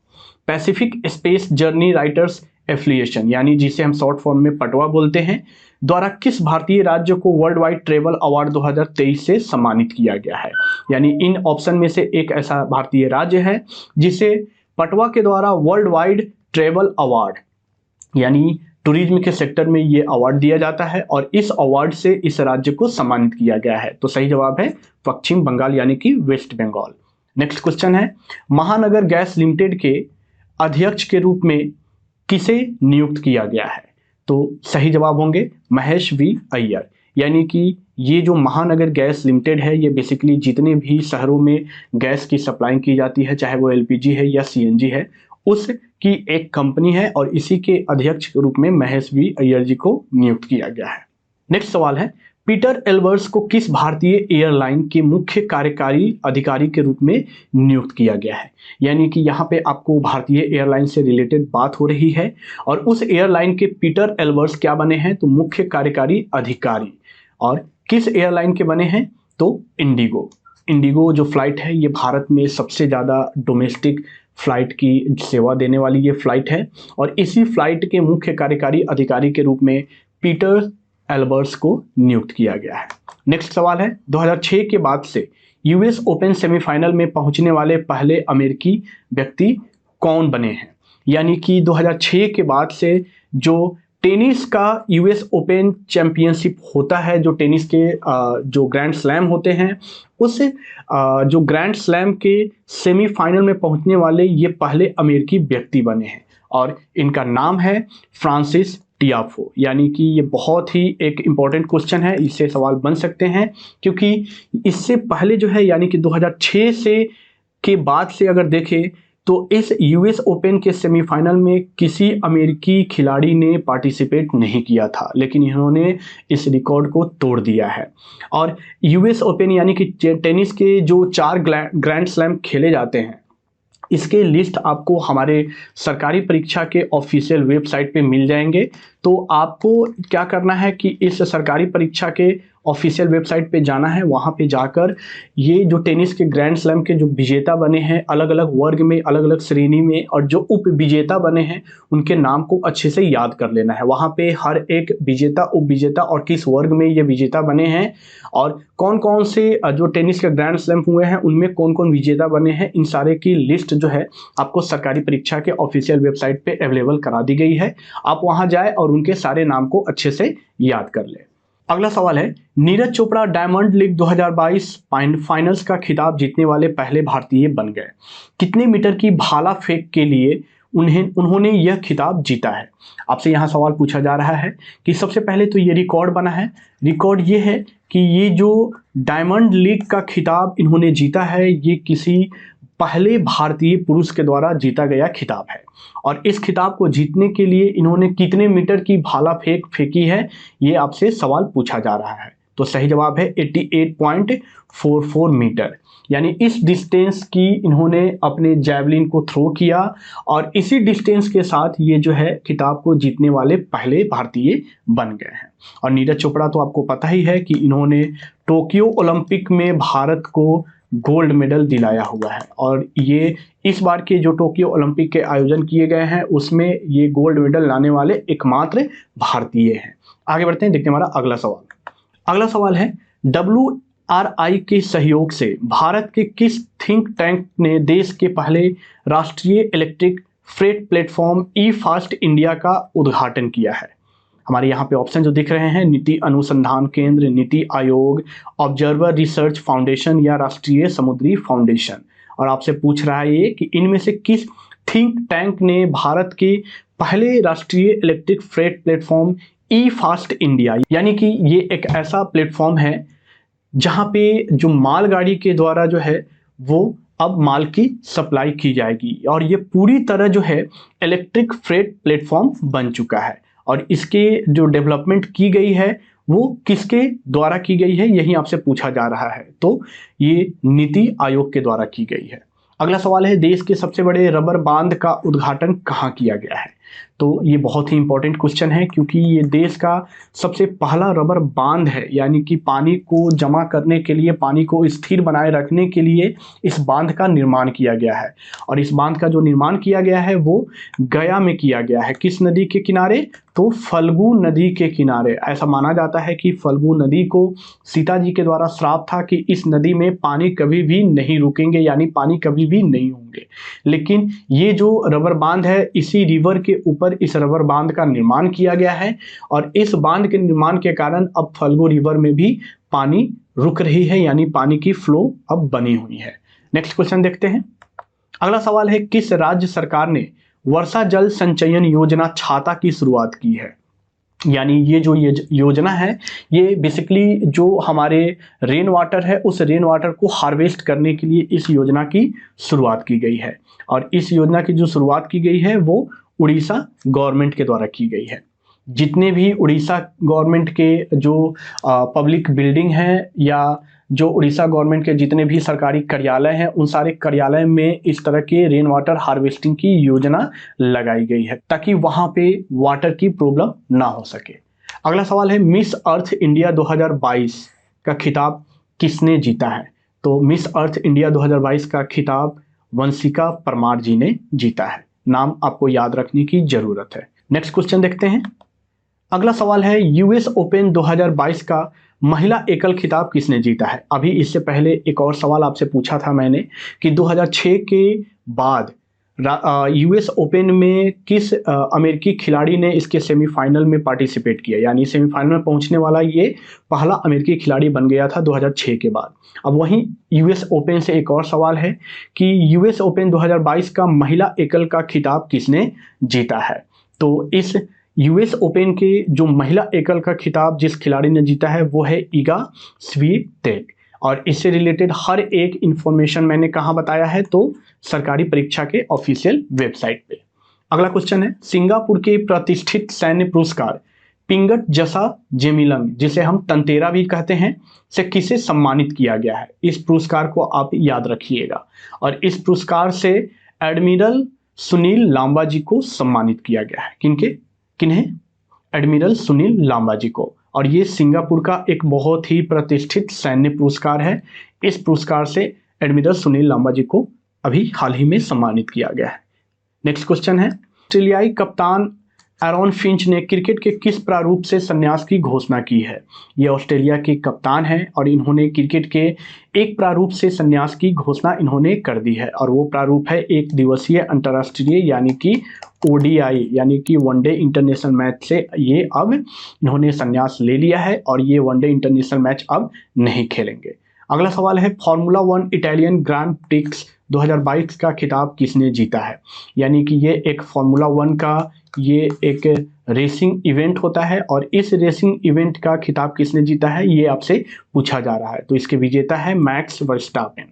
Pacific space journey writers affiliation यानी जिसे हम शॉर्ट फॉर्म में पटवा बोलते हैं, द्वारा किस भारतीय राज्य को वर्ल्ड वाइड ट्रेवल अवार्ड 2023 से सम्मानित किया गया है? यानी इन ऑप्शन में से एक ऐसा भारतीय राज्य है जिसे पटवा के द्वारा वर्ल्ड वाइड ट्रेवल अवार्ड यानी टूरिज्म के सेक्टर में ये अवार्ड दिया जाता है और इस अवार्ड से इस राज्य को सम्मानित किया गया है। तो सही जवाब है पश्चिम बंगाल यानी कि वेस्ट बंगाल। नेक्स्ट क्वेश्चन है, महानगर गैस लिमिटेड के अध्यक्ष के रूप में किसे नियुक्त किया गया है? तो सही जवाब होंगे महेश वी अय्यर। यानी कि ये जो महानगर गैस लिमिटेड है ये बेसिकली जितने भी शहरों में गैस की सप्लाई की जाती है, चाहे वो एलपीजी है या सीएनजी है, उसकी एक कंपनी है और इसी के अध्यक्ष के रूप में महेश वी अय्यर जी को नियुक्त किया गया है। नेक्स्ट सवाल है, पीटर एल्बर्स को किस भारतीय एयरलाइन के मुख्य कार्यकारी अधिकारी के रूप में नियुक्त किया गया है? यानी कि यहाँ पे आपको भारतीय एयरलाइन से रिलेटेड बात हो रही है और उस एयरलाइन के पीटर एल्बर्स क्या बने हैं? तो मुख्य कार्यकारी अधिकारी। और किस एयरलाइन के बने हैं? तो इंडिगो। इंडिगो जो फ्लाइट है ये भारत में सबसे ज़्यादा डोमेस्टिक फ्लाइट की सेवा देने वाली ये फ्लाइट है और इसी फ्लाइट के मुख्य कार्यकारी अधिकारी के रूप में पीटर एल्बर्स को नियुक्त किया गया है। नेक्स्ट सवाल है, 2006 के बाद से यूएस ओपन सेमीफाइनल में पहुंचने वाले पहले अमेरिकी व्यक्ति कौन बने हैं? यानी कि 2006 के बाद से जो टेनिस का यूएस ओपन चैंपियनशिप होता है, जो टेनिस के जो ग्रैंड स्लैम होते हैं, उस जो ग्रैंड स्लैम के सेमीफाइनल में पहुंचने वाले ये पहले अमेरिकी व्यक्ति बने हैं और इनका नाम है फ्रांसिस टियाफो। यानी कि ये बहुत ही एक इम्पॉर्टेंट क्वेश्चन है, इससे सवाल बन सकते हैं क्योंकि इससे पहले जो है यानी कि 2006 से के बाद से अगर देखें तो इस यूएस ओपन के सेमीफाइनल में किसी अमेरिकी खिलाड़ी ने पार्टिसिपेट नहीं किया था, लेकिन इन्होंने इस रिकॉर्ड को तोड़ दिया है। और यूएस ओपन यानी कि टेनिस के जो 4 ग्रैंड स्लैम खेले जाते हैं, इसके लिस्ट आपको हमारे सरकारी परीक्षा के ऑफिशियल वेबसाइट पे मिल जाएंगे। तो आपको क्या करना है कि इस सरकारी परीक्षा के ऑफिशियल वेबसाइट पे जाना है, वहाँ पे जाकर ये जो टेनिस के ग्रैंड स्लैम के जो विजेता बने हैं अलग अलग वर्ग में, अलग अलग श्रेणी में, और जो उप विजेता बने हैं उनके नाम को अच्छे से याद कर लेना है। वहाँ पे हर एक विजेता, उप विजेता और किस वर्ग में ये विजेता बने हैं और कौन कौन से जो टेनिस के ग्रैंड स्लैम हुए हैं उनमें कौन कौन विजेता बने हैं, इन सारे की लिस्ट जो है आपको सरकारी परीक्षा के ऑफिशियल वेबसाइट पे अवेलेबल करा दी गई है। आप वहाँ जाए और उनके सारे नाम को अच्छे से याद कर ले। अगला सवाल है, Neeraj Chopra diamond league 2022 finals का खिताब जीतने वाले पहले भारतीय बन गए। कितने मीटर की भाला फेंक के लिए उन्होंने यह खिताब जीता है? आपसे यहाँ सवाल पूछा जा रहा है कि सबसे पहले तो ये रिकॉर्ड बना है। रिकॉर्ड ये है कि ये जो डायमंड लीग का खिताब इन्होंने जीता है ये किसी पहले भारतीय पुरुष के द्वारा जीता गया खिताब है। और इस खिताब को जीतने के लिए इन्होंने कितने मीटर की भाला फेंकी है, ये आपसे सवाल पूछा जा रहा है। तो सही जवाब है 88.44 मीटर, यानी इस डिस्टेंस की इन्होंने अपने जैवलिन को थ्रो किया और इसी डिस्टेंस के साथ ये जो है खिताब को जीतने वाले पहले भारतीय बन गए हैं। और नीरज चोपड़ा तो आपको पता ही है कि इन्होंने टोक्यो ओलंपिक में भारत को गोल्ड मेडल दिलाया हुआ है और ये इस बार के जो टोक्यो ओलंपिक के आयोजन किए गए हैं उसमें ये गोल्ड मेडल लाने वाले एकमात्र भारतीय हैं। आगे बढ़ते हैं, देखते हैं हमारा अगला सवाल। अगला सवाल है, WRI के सहयोग से भारत के किस थिंक टैंक ने देश के पहले राष्ट्रीय इलेक्ट्रिक फ्रेट प्लेटफॉर्म ई फास्ट इंडिया का उद्घाटन किया है? हमारे यहाँ पे ऑप्शन जो दिख रहे हैं, नीति अनुसंधान केंद्र, NITI Aayog, observer research foundation या राष्ट्रीय समुद्री फाउंडेशन। और आपसे पूछ रहा है ये कि इनमें से किस थिंक टैंक ने भारत के पहले राष्ट्रीय इलेक्ट्रिक फ्रेट प्लेटफॉर्म ई फास्ट इंडिया, यानी कि ये एक ऐसा प्लेटफॉर्म है जहाँ पे जो मालगाड़ी के द्वारा जो है वो अब माल की सप्लाई की जाएगी और ये पूरी तरह जो है इलेक्ट्रिक फ्रेट प्लेटफॉर्म बन चुका है। और इसके जो डेवलपमेंट की गई है वो किसके द्वारा की गई है, यही आपसे पूछा जा रहा है। तो ये नीति आयोग के द्वारा की गई है। अगला सवाल है, देश के सबसे बड़े रबर बांध का उद्घाटन कहाँ किया गया है? तो ये बहुत ही इंपॉर्टेंट क्वेश्चन है क्योंकि ये देश का सबसे पहला रबर बांध है, यानी कि पानी को जमा करने के लिए, पानी को स्थिर बनाए रखने के लिए इस बांध का निर्माण किया गया है। और इस बांध का जो निर्माण किया गया है वो गया में किया गया है। किस नदी के किनारे? तो फल्गु नदी के किनारे। ऐसा माना जाता है कि फल्गु नदी को सीता जी के द्वारा श्राप था कि इस नदी में पानी कभी भी नहीं रुकेंगे, यानी पानी कभी भी नहीं होंगे। लेकिन ये जो रबर बांध है इसी रिवर के ऊपर इस रबर बांध का निर्माण किया गया है और इस बांध के निर्माण के कारण अब फल्गु रिवर में भी पानी रुक रही है, यानी पानी की फ्लो अब बनी हुई है। नेक्स्ट क्वेश्चन देखते हैं। अगला सवाल है, किस राज्य सरकार ने वर्षा जल संचयन योजना छाता की शुरुआत की है? यानी ये जो योजना है ये बेसिकली जो हमारे रेन वाटर है उस रेन वाटर को हार्वेस्ट करने के लिए इस योजना की शुरुआत की गई है। और इस योजना की जो शुरुआत की गई है वो उड़ीसा गवर्नमेंट के द्वारा की गई है। जितने भी उड़ीसा गवर्नमेंट के जो पब्लिक बिल्डिंग हैं या जो उड़ीसा गवर्नमेंट के जितने भी सरकारी कार्यालय हैं उन सारे कार्यालय में इस तरह के रेन वाटर हार्वेस्टिंग की योजना लगाई गई है ताकि वहां पे वाटर की प्रॉब्लम ना हो सके। अगला सवाल है, मिस अर्थ इंडिया 2022 का खिताब किसने जीता है? तो मिस अर्थ इंडिया 2022 का खिताब वंशिका परमार जी ने जीता है। नाम आपको याद रखने की जरूरत है। नेक्स्ट क्वेश्चन देखते हैं। अगला सवाल है, यूएस ओपन 2022 का महिला एकल खिताब किसने जीता है? अभी इससे पहले एक और सवाल आपसे पूछा था मैंने कि 2006 के बाद यूएस ओपन में किस अमेरिकी खिलाड़ी ने इसके सेमीफाइनल में पार्टिसिपेट किया, यानी सेमीफाइनल में पहुंचने वाला ये पहला अमेरिकी खिलाड़ी बन गया था 2006 के बाद। अब वहीं यूएस ओपन से एक और सवाल है कि यूएस ओपन 2022 का महिला एकल का खिताब किसने जीता है? तो इस यूएस ओपन के जो महिला एकल का खिताब जिस खिलाड़ी ने जीता है वो है इगा स्वीटेक। और इससे रिलेटेड हर एक इंफॉर्मेशन मैंने कहाँ बताया है? तो सरकारी परीक्षा के ऑफिशियल वेबसाइट पे। अगला क्वेश्चन है, सिंगापुर के प्रतिष्ठित सैन्य पुरस्कार पिंगट जसा जेमिलंग, जिसे हम तंतेरा भी कहते हैं, से किसे सम्मानित किया गया है? इस पुरस्कार को आप याद रखिएगा। और इस पुरस्कार से एडमिरल सुनील लांबा जी को सम्मानित किया गया है। किन्हें? एडमिरल सुनील लांबा जी को। और ये सिंगापुर का एक बहुत ही प्रतिष्ठित सैन्य पुरस्कार है। इस पुरस्कार से एडमिरल सुनील लांबा जी को अभी हाल ही में सम्मानित किया गया है। नेक्स्ट क्वेश्चन है, ऑस्ट्रेलियाई कप्तान एरॉन फिंच ने क्रिकेट के किस प्रारूप से संन्यास की घोषणा की है? ये ऑस्ट्रेलिया के कप्तान हैं और इन्होंने क्रिकेट के एक प्रारूप से संन्यास की घोषणा इन्होंने कर दी है और वो प्रारूप है एक दिवसीय अंतर्राष्ट्रीय यानी कि ODI यानी कि वनडे इंटरनेशनल मैच से ये अब इन्होंने संन्यास ले लिया है और ये वनडे इंटरनेशनल मैच अब नहीं खेलेंगे। अगला सवाल है, फार्मूला 1 इटालियन ग्रांड प्रिक्स 2022 का खिताब किसने जीता है? यानी कि ये एक फार्मूला 1 का ये एक रेसिंग इवेंट होता है और इस रेसिंग इवेंट का खिताब किसने जीता है ये आपसे पूछा जा रहा है। तो इसके विजेता है मैक्स वर्स्टापेन।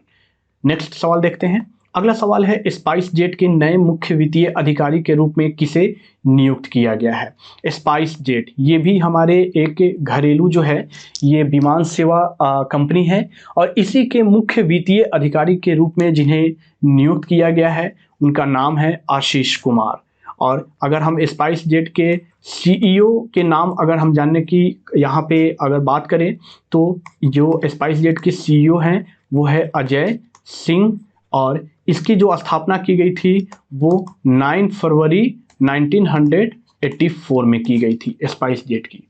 नेक्स्ट सवाल देखते हैं। अगला सवाल है, स्पाइस जेट के नए मुख्य वित्तीय अधिकारी के रूप में किसे नियुक्त किया गया है? स्पाइस जेट ये भी हमारे एक घरेलू जो है ये विमान सेवा कंपनी है और इसी के मुख्य वित्तीय अधिकारी के रूप में जिन्हें नियुक्त किया गया है उनका नाम है आशीष कुमार। और अगर हम स्पाइस जेट के CEO के नाम अगर हम जानने की यहाँ पे अगर बात करें तो जो स्पाइस जेट के CEO हैं वो है अजय सिंह और इसकी जो स्थापना की गई थी वो 9 फरवरी 1984 में की गई थी स्पाइस जेट की।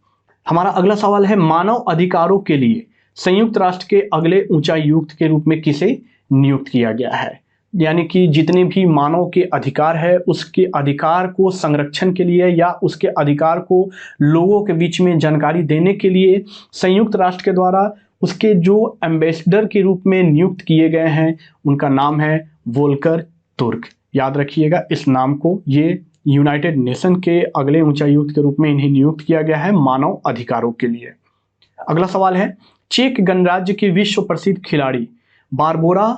हमारा अगला सवाल है, मानव अधिकारों के लिए संयुक्त राष्ट्र के अगले उच्चायुक्त के रूप में किसे नियुक्त किया गया है? यानी कि जितने भी मानव के अधिकार है उसके अधिकार को संरक्षण के लिए या उसके अधिकार को लोगों के बीच में जानकारी देने के लिए संयुक्त राष्ट्र के द्वारा उसके जो एम्बेसडर के रूप में नियुक्त किए गए हैं उनका नाम है वोल्कर तुर्क। याद रखिएगा इस नाम को, ये यूनाइटेड नेशन के अगले उच्चायुक्त के रूप में इन्हें नियुक्त किया गया है मानव अधिकारों के लिए। अगला सवाल है, चेक गणराज्य की विश्व प्रसिद्ध खिलाड़ी बारबोरा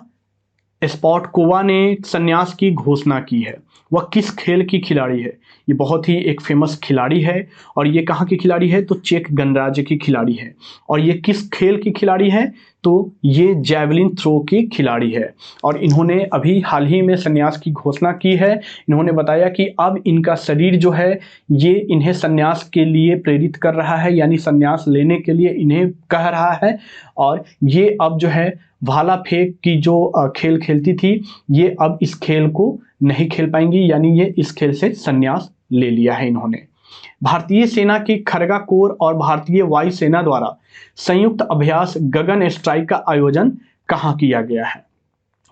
स्पोटकोवा ने संन्यास की घोषणा की है। वह किस खेल की खिलाड़ी है? ये बहुत ही एक फेमस खिलाड़ी है और ये कहाँ की खिलाड़ी है? तो चेक गणराज्य की खिलाड़ी है। और ये किस खेल की खिलाड़ी है? तो ये जैवलिन थ्रो की खिलाड़ी है और इन्होंने अभी हाल ही में संन्यास की घोषणा की है। इन्होंने बताया कि अब इनका शरीर जो है ये इन्हें संन्यास के लिए प्रेरित कर रहा है, यानी संन्यास लेने के लिए इन्हें कह रहा है और ये अब जो है भाला फेंक की जो खेल खेलती थी ये अब इस खेल को नहीं खेल पाएंगी, यानी ये इस खेल से संन्यास ले लिया है इन्होंने। भारतीय सेना की खरगा कोर और भारतीय वायुसेना द्वारा संयुक्त अभ्यास गगन स्ट्राइक का आयोजन कहाँ किया गया है?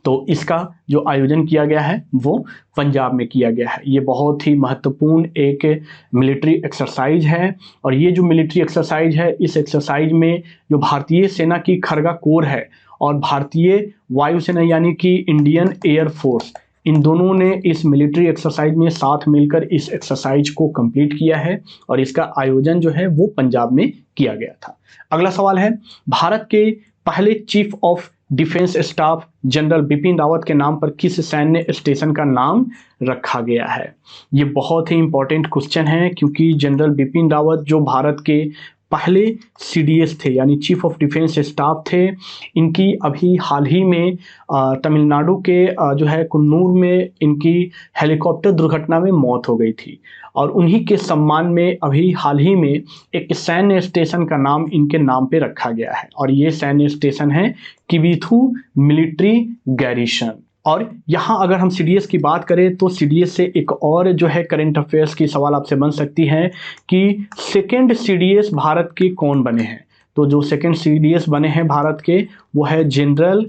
तो इसका जो आयोजन किया गया है वो पंजाब में किया गया है। ये बहुत ही महत्वपूर्ण एक मिलिट्री एक्सरसाइज है और ये जो मिलिट्री एक्सरसाइज है इस एक्सरसाइज में जो भारतीय सेना की खरगा कोर है और भारतीय वायुसेना यानी कि इंडियन एयर फोर्स, इन दोनों ने इस मिलिट्री एक्सरसाइज में साथ मिलकर इस एक्सरसाइज को कंप्लीट किया है और इसका आयोजन जो है वो पंजाब में किया गया था। अगला सवाल है, भारत के पहले chief of defence staff general Bipin Rawat के नाम पर किस सैन्य स्टेशन का नाम रखा गया है? ये बहुत ही इंपॉर्टेंट क्वेश्चन है क्योंकि जनरल बिपिन रावत जो भारत के पहले CDS थे यानी चीफ ऑफ डिफेंस स्टाफ थे, इनकी अभी हाल ही में तमिलनाडु के जो है कुन्नूर में इनकी हेलीकॉप्टर दुर्घटना में मौत हो गई थी और उन्हीं के सम्मान में अभी हाल ही में एक सैन्य स्टेशन का नाम इनके नाम पे रखा गया है और ये सैन्य स्टेशन है किबिथु मिलिट्री गैरिसन। और यहाँ अगर हम CDS की बात करें तो CDS से एक और जो है करंट अफेयर्स की सवाल आपसे बन सकती है कि सेकेंड CDS भारत के कौन बने हैं? तो जो सेकेंड CDS बने हैं भारत के वो है जनरल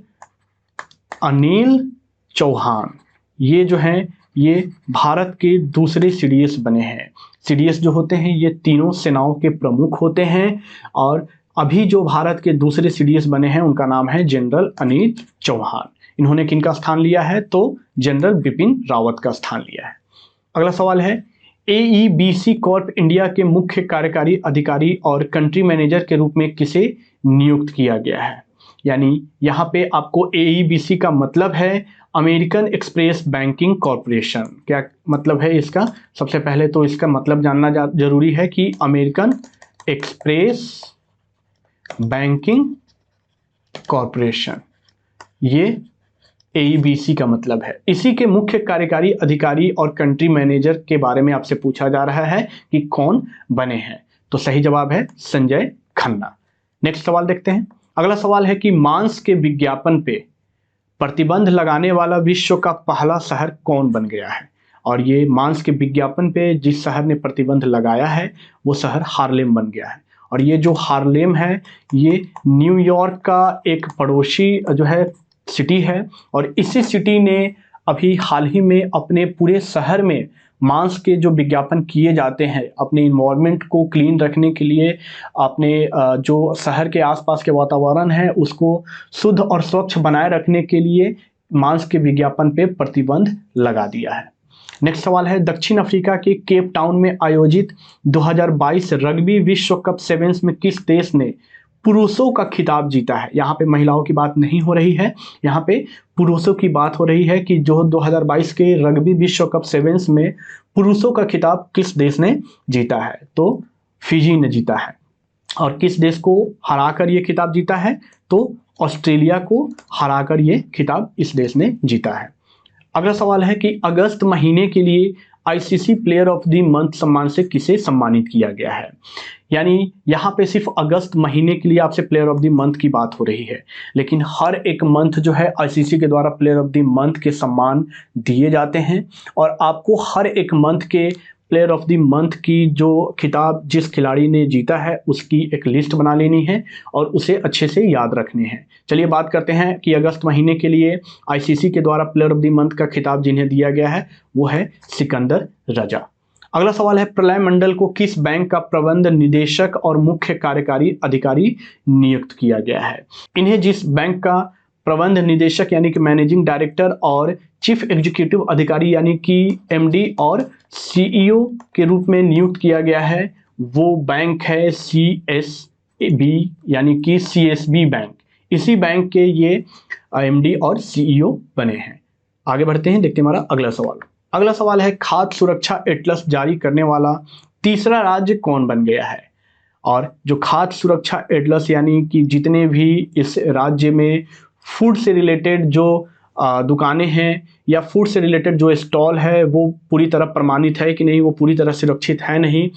अनिल चौहान। ये जो हैं ये भारत के दूसरे CDS बने हैं। CDS जो होते हैं ये तीनों सेनाओं के प्रमुख होते हैं और अभी जो भारत के दूसरे CDS बने हैं उनका नाम है जनरल अनिल चौहान। इन्होंने किनका स्थान लिया है? तो जनरल बिपिन रावत का स्थान लिया है। अगला सवाल है, AEBC कॉर्प इंडिया के मुख्य कार्यकारी अधिकारी और कंट्री मैनेजर के रूप में किसे नियुक्त किया गया है? यानी यहाँ पे आपको AEBC का मतलब है अमेरिकन एक्सप्रेस बैंकिंग कॉरपोरेशन। क्या मतलब है इसका? सबसे पहले तो इसका मतलब जानना जरूरी है कि अमेरिकन एक्सप्रेस बैंकिंग कॉरपोरेशन ये AEBC का मतलब है। इसी के मुख्य कार्यकारी अधिकारी और कंट्री मैनेजर के बारे में आपसे पूछा जा रहा है कि कौन बने हैं। तो सही जवाब है संजय खन्ना। नेक्स्ट सवाल देखते हैं। अगला सवाल है कि मांस के विज्ञापन पे प्रतिबंध लगाने वाला विश्व का पहला शहर कौन बन गया है? और ये मांस के विज्ञापन पे जिस शहर ने प्रतिबंध लगाया है वो शहर हार्लेम बन गया है। और ये जो हार्लेम है ये न्यूयॉर्क का एक पड़ोसी जो है सिटी है, और इसी सिटी ने अभी हाल ही में अपने पूरे शहर में मांस के जो विज्ञापन किए जाते हैं अपने इन्वायरमेंट को क्लीन रखने के लिए, अपने जो शहर के आसपास के वातावरण है उसको शुद्ध और स्वच्छ बनाए रखने के लिए मांस के विज्ञापन पे प्रतिबंध लगा दिया है। नेक्स्ट सवाल है, दक्षिण अफ्रीका के केप टाउन में आयोजित 2022 रग्बी विश्व कप सेवेंस में किस देश ने पुरुषों का खिताब जीता है? यहाँ पे महिलाओं की बात नहीं हो रही है, यहाँ पे पुरुषों की बात हो रही है कि जो 2022 के रग्बी विश्व कप सेवेंस में पुरुषों का खिताब किस देश ने जीता है? तो फिजी ने जीता है। और किस देश को हराकर ये खिताब जीता है? तो ऑस्ट्रेलिया को हराकर ये खिताब इस देश ने जीता है। अगला सवाल है कि अगस्त महीने के लिए ICC player of the month सम्मान से किसे सम्मानित किया गया है? यानी यहाँ पे सिर्फ अगस्त महीने के लिए आपसे प्लेयर ऑफ द मंथ की बात हो रही है, लेकिन हर एक मंथ जो है आईसीसी के द्वारा प्लेयर ऑफ द मंथ के सम्मान दिए जाते हैं, और आपको हर एक मंथ के प्लेयर ऑफ द मंथ की जो खिताब जिस खिलाड़ी ने जीता है उसकी एक लिस्ट बना लेनी है और उसे अच्छे से याद रखने हैं। चलिए बात करते हैं कि अगस्त महीने के लिए आईसीसी के द्वारा प्लेयर ऑफ द मंथ का खिताब जिन्हें दिया गया है वो है सिकंदर रजा। अगला सवाल है, प्रलय मंडल को किस बैंक का प्रबंध निदेशक और मुख्य कार्यकारी अधिकारी नियुक्त किया गया है? इन्हें जिस बैंक का प्रबंध निदेशक यानी कि मैनेजिंग डायरेक्टर और चीफ एग्जीक्यूटिव अधिकारी यानी कि एमडी और सीईओ के रूप में नियुक्त किया गया है वो बैंक है सीएसबी यानी कि सीएसबी बैंक। इसी बैंक के ये एमडी और सीईओ बने हैं। आगे बढ़ते हैं, देखते हैं हमारा अगला सवाल। अगला सवाल है, खाद्य सुरक्षा एटलस जारी करने वाला तीसरा राज्य कौन बन गया है? और जो खाद्य सुरक्षा एटलस यानी कि जितने भी इस राज्य में फूड से रिलेटेड जो दुकानें हैं या फूड से रिलेटेड जो स्टॉल है वो पूरी तरह प्रमाणित है कि नहीं, वो पूरी तरह सुरक्षित है नहीं,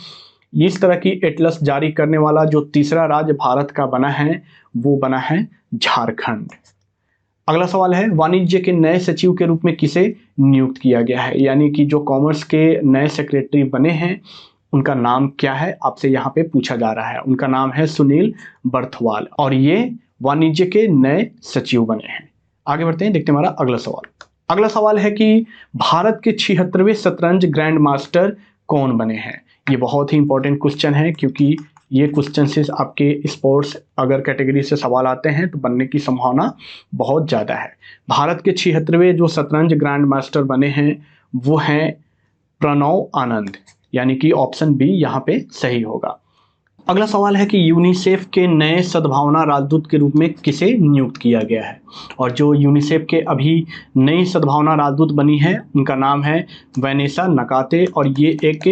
इस तरह की एटलस जारी करने वाला जो तीसरा राज्य भारत का बना है वो बना है झारखंड। अगला सवाल है, वाणिज्य के नए सचिव के रूप में किसे नियुक्त किया गया है? यानी कि जो कॉमर्स के नए सेक्रेटरी बने हैं उनका नाम क्या है, आपसे यहाँ पे पूछा जा रहा है। उनका नाम है सुनील बर्थवाल और ये वाणिज्य के नए सचिव बने हैं। आगे बढ़ते हैं, देखते हैं हमारा अगला सवाल। अगला सवाल है कि भारत के 76वें शतरंज ग्रैंड मास्टर कौन बने हैं? ये बहुत ही इंपॉर्टेंट क्वेश्चन है क्योंकि ये क्वेश्चन से आपके स्पोर्ट्स अगर कैटेगरी से सवाल आते हैं तो बनने की संभावना बहुत ज़्यादा है। भारत के 76वें जो शतरंज ग्रैंड मास्टर बने हैं वो हैं प्रणव आनंद, यानी कि ऑप्शन बी यहाँ पे सही होगा। अगला सवाल है कि यूनिसेफ के नए सद्भावना राजदूत के रूप में किसे नियुक्त किया गया है? और जो यूनिसेफ के अभी नई सद्भावना राजदूत बनी है उनका नाम है वैनेसा नकाते और ये एक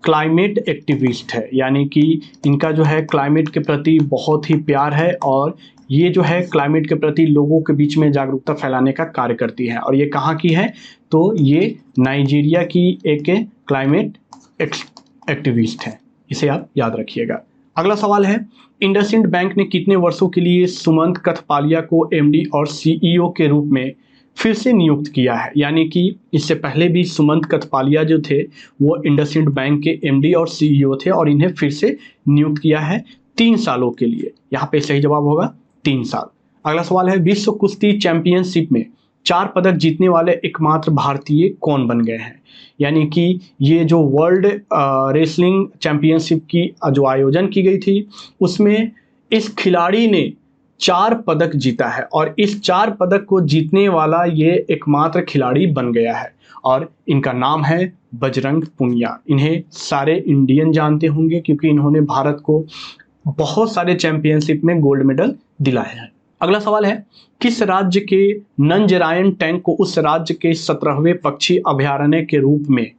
क्लाइमेट एक्टिविस्ट है, यानी कि इनका जो है क्लाइमेट के प्रति बहुत ही प्यार है और ये जो है क्लाइमेट के प्रति लोगों के बीच में जागरूकता फैलाने का कार्य करती है। और ये कहाँ की है? तो ये नाइजीरिया की एक क्लाइमेट एक्टिविस्ट है, इसे आप याद रखिएगा। अगला सवाल है, इंडसइंड बैंक ने कितने वर्षों के लिए सुमंत कथपालिया को एमडी और सीईओ के रूप में फिर से नियुक्त किया है? यानी कि इससे पहले भी सुमंत कथपालिया जो थे वो इंडसइंड बैंक के एमडी और सीईओ थे और इन्हें फिर से नियुक्त किया है 3 सालों के लिए। यहाँ पे सही जवाब होगा 3 साल। अगला सवाल है, विश्व कुश्ती चैंपियनशिप में 4 पदक जीतने वाले एकमात्र भारतीय कौन बन गए हैं? यानी कि ये जो वर्ल्ड रेसलिंग चैंपियनशिप की जो आयोजन की गई थी उसमें इस खिलाड़ी ने 4 पदक जीता है और इस 4 पदक को जीतने वाला ये एकमात्र खिलाड़ी बन गया है और इनका नाम है बजरंग पुनिया। इन्हें सारे इंडियन जानते होंगे क्योंकि इन्होंने भारत को बहुत सारे चैंपियनशिप में गोल्ड मेडल दिलाए हैं। अगला सवाल है, किस राज्य के नंजरायन टैंक को उस राज्य के 17वें पक्षी अभयारण्य के रूप में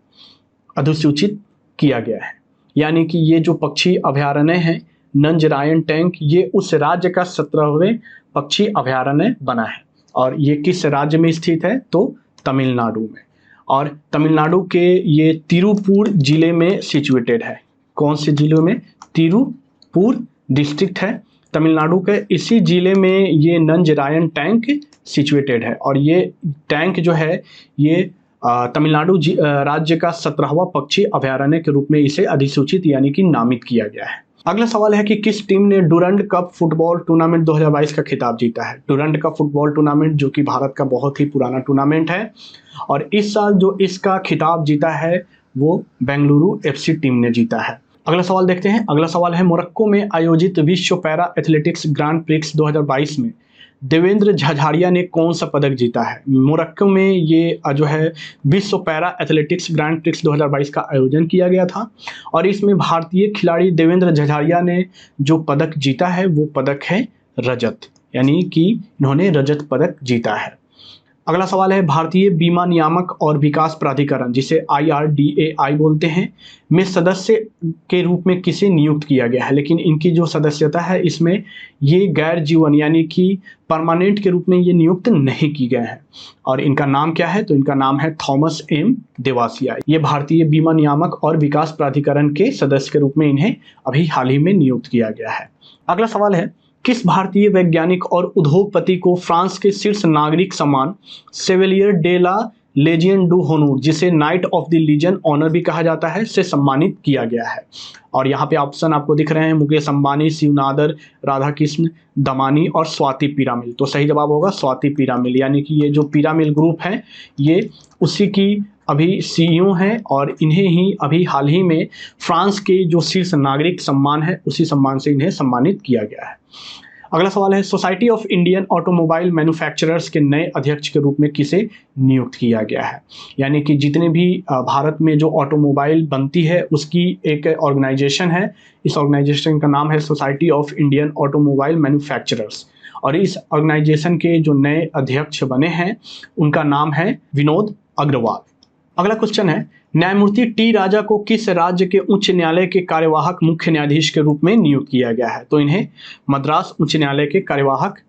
अधिसूचित किया गया है? यानी कि ये जो पक्षी अभयारण्य है नंजरायन टैंक ये उस राज्य का 17वें पक्षी अभयारण्य बना है और ये किस राज्य में स्थित है? तो तमिलनाडु में। और तमिलनाडु के ये तिरुपुर जिले में सिचुएटेड है। कौन से जिलों में? तिरुपुर डिस्ट्रिक्ट है तमिलनाडु के, इसी जिले में ये नंजरायन टैंक सिचुएटेड है। और ये टैंक जो है ये तमिलनाडु राज्य का 17वां पक्षी अभयारण्य के रूप में इसे अधिसूचित यानी कि नामित किया गया है। अगला सवाल है कि किस टीम ने डुरंड कप फुटबॉल टूर्नामेंट 2022 का खिताब जीता है? डुरंड कप फुटबॉल टूर्नामेंट जो कि भारत का बहुत ही पुराना टूर्नामेंट है, और इस साल जो इसका खिताब जीता है वो बेंगलुरु एफसी टीम ने जीता है। अगला सवाल देखते हैं। अगला सवाल है, मोरक्को में आयोजित विश्व पैरा एथलेटिक्स ग्रांड प्रिक्स 2022 में देवेंद्र झाझड़िया ने कौन सा पदक जीता है? मोरक्को में ये जो है विश्व पैरा एथलेटिक्स ग्रांड प्रिक्स 2022 का आयोजन किया गया था, और इसमें भारतीय खिलाड़ी देवेंद्र झाझड़िया ने जो पदक जीता है वो पदक है रजत, यानी कि इन्होंने रजत पदक जीता है। अगला सवाल है, भारतीय बीमा नियामक और विकास प्राधिकरण जिसे IRDAI बोलते हैं में सदस्य के रूप में किसे नियुक्त किया गया है? लेकिन इनकी जो सदस्यता है इसमें ये गैर जीवन यानी कि परमानेंट के रूप में ये नियुक्त नहीं की गए हैं। और इनका नाम क्या है? तो इनका नाम है थॉमस एम देवासिया। ये भारतीय बीमा नियामक और विकास प्राधिकरण के सदस्य के रूप में इन्हें अभी हाल ही में नियुक्त किया गया है। अगला सवाल है, किस भारतीय वैज्ञानिक और उद्योगपति को फ्रांस के शीर्ष नागरिक सम्मान Chevalier de la Legion d'honneur जिसे Knight of the Legion Honour भी कहा जाता है से सम्मानित किया गया है? और यहाँ पे ऑप्शन आपको दिख रहे हैं, मुकेश अंबानी, शिव नादर, राधाकृष्ण दमानी और स्वाति पीरामिल। तो सही जवाब होगा स्वाति पीरामिल, यानी कि ये जो पीरामिल ग्रुप है ये उसी की अभी CEO हैं, और इन्हें ही अभी हाल ही में फ्रांस के जो शीर्ष नागरिक सम्मान है उसी सम्मान से इन्हें सम्मानित किया गया है। अगला सवाल है, society of Indian automobile manufacturers के नए अध्यक्ष के रूप में किसे नियुक्त किया गया है? यानी कि जितने भी भारत में जो ऑटोमोबाइल बनती है उसकी एक ऑर्गेनाइजेशन है, इस ऑर्गेनाइजेशन का नाम है society of Indian automobile manufacturers, और इस ऑर्गेनाइजेशन के जो नए अध्यक्ष बने हैं उनका नाम है विनोद अग्रवाल। अगला क्वेश्चन है, न्यायमूर्ति टी राजा को किस राज्य के उच्च न्यायालय के कार्यवाहक मुख्य न्यायाधीश के रूप में नियुक्त किया गया है? तो इन्हें मद्रास उच्च न्यायालय के कार्यवाहक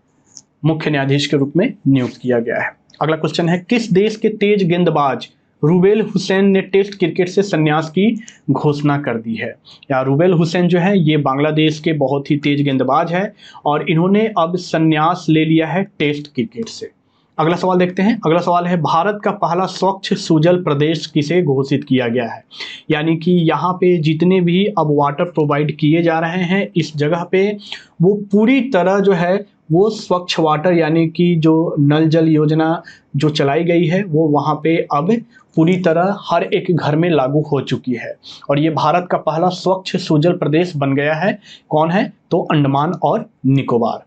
मुख्य न्यायाधीश के रूप में नियुक्त किया गया है। अगला क्वेश्चन है, किस देश के तेज गेंदबाज रूबेल हुसैन ने टेस्ट क्रिकेट से संन्यास की घोषणा कर दी है? या रूबेल हुसैन जो है ये बांग्लादेश के बहुत ही तेज गेंदबाज है और इन्होंने अब संन्यास ले लिया है टेस्ट क्रिकेट से। अगला सवाल देखते हैं। अगला सवाल है, भारत का पहला स्वच्छ सुजल प्रदेश किसे घोषित किया गया है? यानी कि यहाँ पे जितने भी अब वाटर प्रोवाइड किए जा रहे हैं इस जगह पे वो पूरी तरह जो है वो स्वच्छ वाटर यानी कि जो नल जल योजना जो चलाई गई है वो वहाँ पे अब पूरी तरह हर एक घर में लागू हो चुकी है, और ये भारत का पहला स्वच्छ सुजल प्रदेश बन गया है। कौन है? तो अंडमान और निकोबार।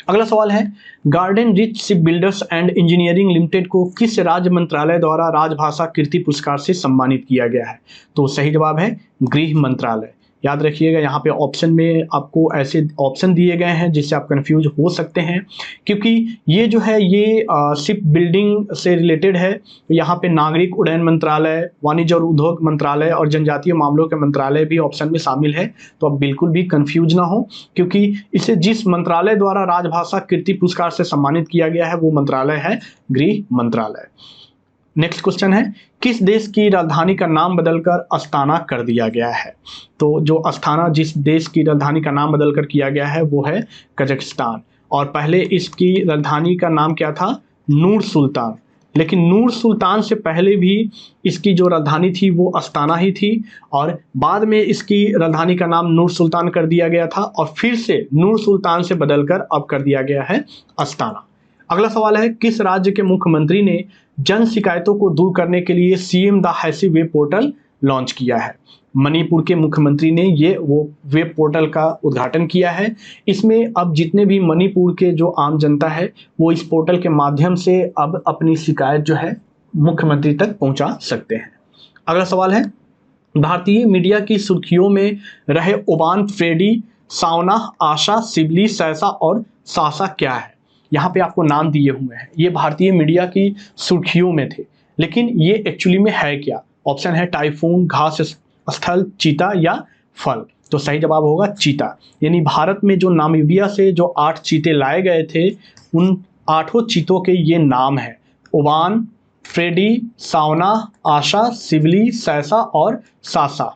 अगला सवाल है, garden rich ship builders and engineering limited को किस राज्य मंत्रालय द्वारा राजभाषा कीर्ति पुरस्कार से सम्मानित किया गया है? तो सही जवाब है गृह मंत्रालय। याद रखिएगा यहाँ पे ऑप्शन में आपको ऐसे ऑप्शन दिए गए हैं जिससे आप कंफ्यूज हो सकते हैं, क्योंकि ये जो है ये शिप बिल्डिंग से रिलेटेड है। यहाँ पे नागरिक उड्डयन मंत्रालय, वाणिज्य और उद्योग मंत्रालय और जनजातीय मामलों के मंत्रालय भी ऑप्शन में शामिल है। तो आप बिल्कुल भी कंफ्यूज ना हो, क्योंकि इसे जिस मंत्रालय द्वारा राजभाषा कीर्ति पुरस्कार से सम्मानित किया गया है वो मंत्रालय है गृह मंत्रालय। नेक्स्ट क्वेश्चन है, किस देश की राजधानी का नाम बदलकर अस्ताना कर दिया गया है? तो जो अस्ताना जिस देश की राजधानी का नाम बदलकर किया गया है वो है कजाकिस्तान, और पहले इसकी राजधानी का नाम क्या था? नूर सुल्तान। लेकिन नूर सुल्तान से पहले भी इसकी जो राजधानी थी वो अस्ताना ही थी, और बाद में इसकी राजधानी का नाम नूर सुल्तान कर दिया गया था, और फिर से नूर सुल्तान से बदलकर अब कर दिया गया है अस्ताना। अगला सवाल है, किस राज्य के मुख्यमंत्री ने जन शिकायतों को दूर करने के लिए CM Da Haisi web portal launch किया है? मणिपुर के मुख्यमंत्री ने ये वो वेब पोर्टल का उद्घाटन किया है। इसमें अब जितने भी मणिपुर के जो आम जनता है वो इस पोर्टल के माध्यम से अब अपनी शिकायत जो है मुख्यमंत्री तक पहुंचा सकते हैं। अगला सवाल है, भारतीय मीडिया की सुर्खियों में रहे ओबान, फ्रेडी, सावना, आशा, सिबली, सैसा और सासा क्या है? यहाँ पे आपको नाम दिए हुए हैं, ये भारतीय मीडिया की सुर्खियों में थे, लेकिन ये एक्चुअली में है क्या? ऑप्शन है टाइफून, घास स्थल, चीता या फल। तो सही जवाब होगा चीता। यानी भारत में जो नामीबिया से जो 8 चीते लाए गए थे उन 8 चीतों के ये नाम है, ओबान, फ्रेडी, सावना, आशा, सिबली, सैसा और सासा।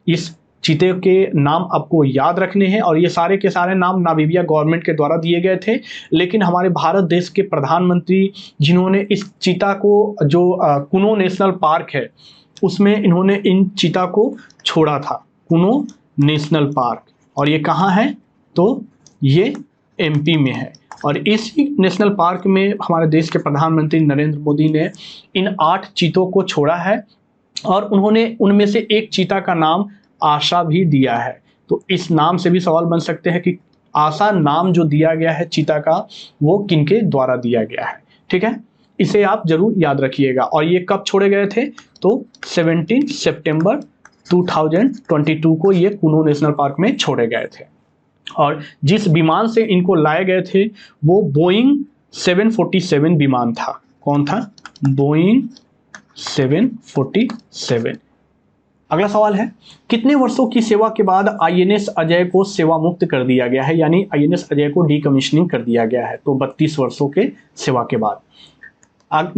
इस चीते के नाम आपको याद रखने हैं और ये सारे के सारे नाम नामीबिया गवर्नमेंट के द्वारा दिए गए थे, लेकिन हमारे भारत देश के प्रधानमंत्री जिन्होंने इस चीता को, जो कुनो नेशनल पार्क है उसमें इन्होंने इन चीता को छोड़ा था, कुनो नेशनल पार्क। और ये कहाँ है? तो ये एमपी में है। और इसी नेशनल पार्क में हमारे देश के प्रधानमंत्री नरेंद्र मोदी ने इन 8 चीतों को छोड़ा है और उन्होंने उनमें से एक चीता का नाम आशा भी दिया है। तो इस नाम से भी सवाल बन सकते हैं कि आशा नाम जो दिया गया है चीता का, वो किनके द्वारा दिया गया है। ठीक है, इसे आप जरूर याद रखिएगा। और ये कब छोड़े गए थे? तो 17 सितंबर 2022 को ये कुनो नेशनल पार्क में छोड़े गए थे। और जिस विमान से इनको लाए गए थे वो बोइंग 747 विमान था। कौन था? बोइंग 747। अगला सवाल है, कितने वर्षों की सेवा के बाद आईएनएस अजय को सेवा मुक्त कर दिया गया है, यानी आईएनएस अजय को डीकमीशनिंग कर दिया गया है? तो 32 वर्षों के सेवा के बाद।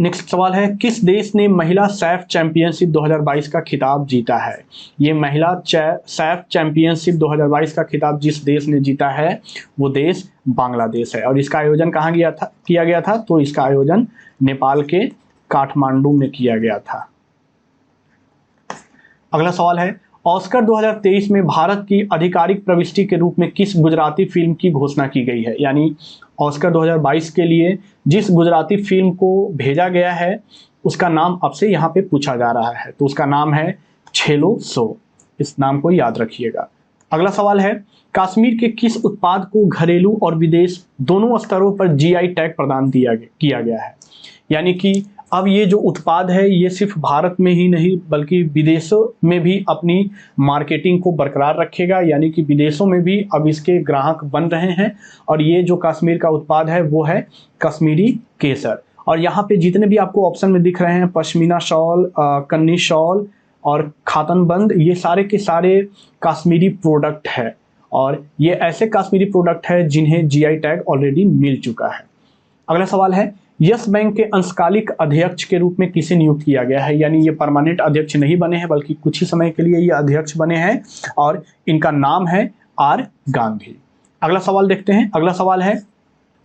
नेक्स्ट सवाल है, किस देश ने महिला सैफ चैंपियनशिप 2022 का खिताब जीता है? ये महिला सैफ चैंपियनशिप 2022 का खिताब जिस देश ने जीता है वो देश बांग्लादेश है। और इसका आयोजन कहाँ किया गया था? तो इसका आयोजन नेपाल के काठमांडू में किया गया था। अगला सवाल है, ऑस्कर 2023 में भारत की आधिकारिक प्रविष्टि के रूप में किस गुजराती फिल्म की घोषणा की गई है? यानी ऑस्कर 2022 के लिए जिस गुजराती फिल्म को भेजा गया है उसका नाम आपसे यहाँ पे पूछा जा रहा है। तो उसका नाम है छेलो सो। इस नाम को याद रखिएगा। अगला सवाल है, कश्मीर के किस उत्पाद को घरेलू और विदेश दोनों स्तरों पर जीआई टैग प्रदान किया गया है? यानी कि अब ये जो उत्पाद है ये सिर्फ भारत में ही नहीं बल्कि विदेशों में भी अपनी मार्केटिंग को बरकरार रखेगा, यानी कि विदेशों में भी अब इसके ग्राहक बन रहे हैं। और ये जो कश्मीर का उत्पाद है वो है कश्मीरी केसर। और यहाँ पे जितने भी आपको ऑप्शन में दिख रहे हैं, पश्मीना शॉल, कन्नी शॉल और खातनबंद, ये सारे के सारे कश्मीरी प्रोडक्ट है। और ये ऐसे कश्मीरी प्रोडक्ट है जिन्हें जीआई टैग ऑलरेडी मिल चुका है। अगला सवाल है, यस बैंक के अंशकालिक अध्यक्ष के रूप में किसे नियुक्त किया गया है? यानी ये परमानेंट अध्यक्ष नहीं बने हैं बल्कि कुछ ही समय के लिए ये अध्यक्ष बने हैं और इनका नाम है आर गांधी। अगला सवाल देखते हैं। अगला सवाल है,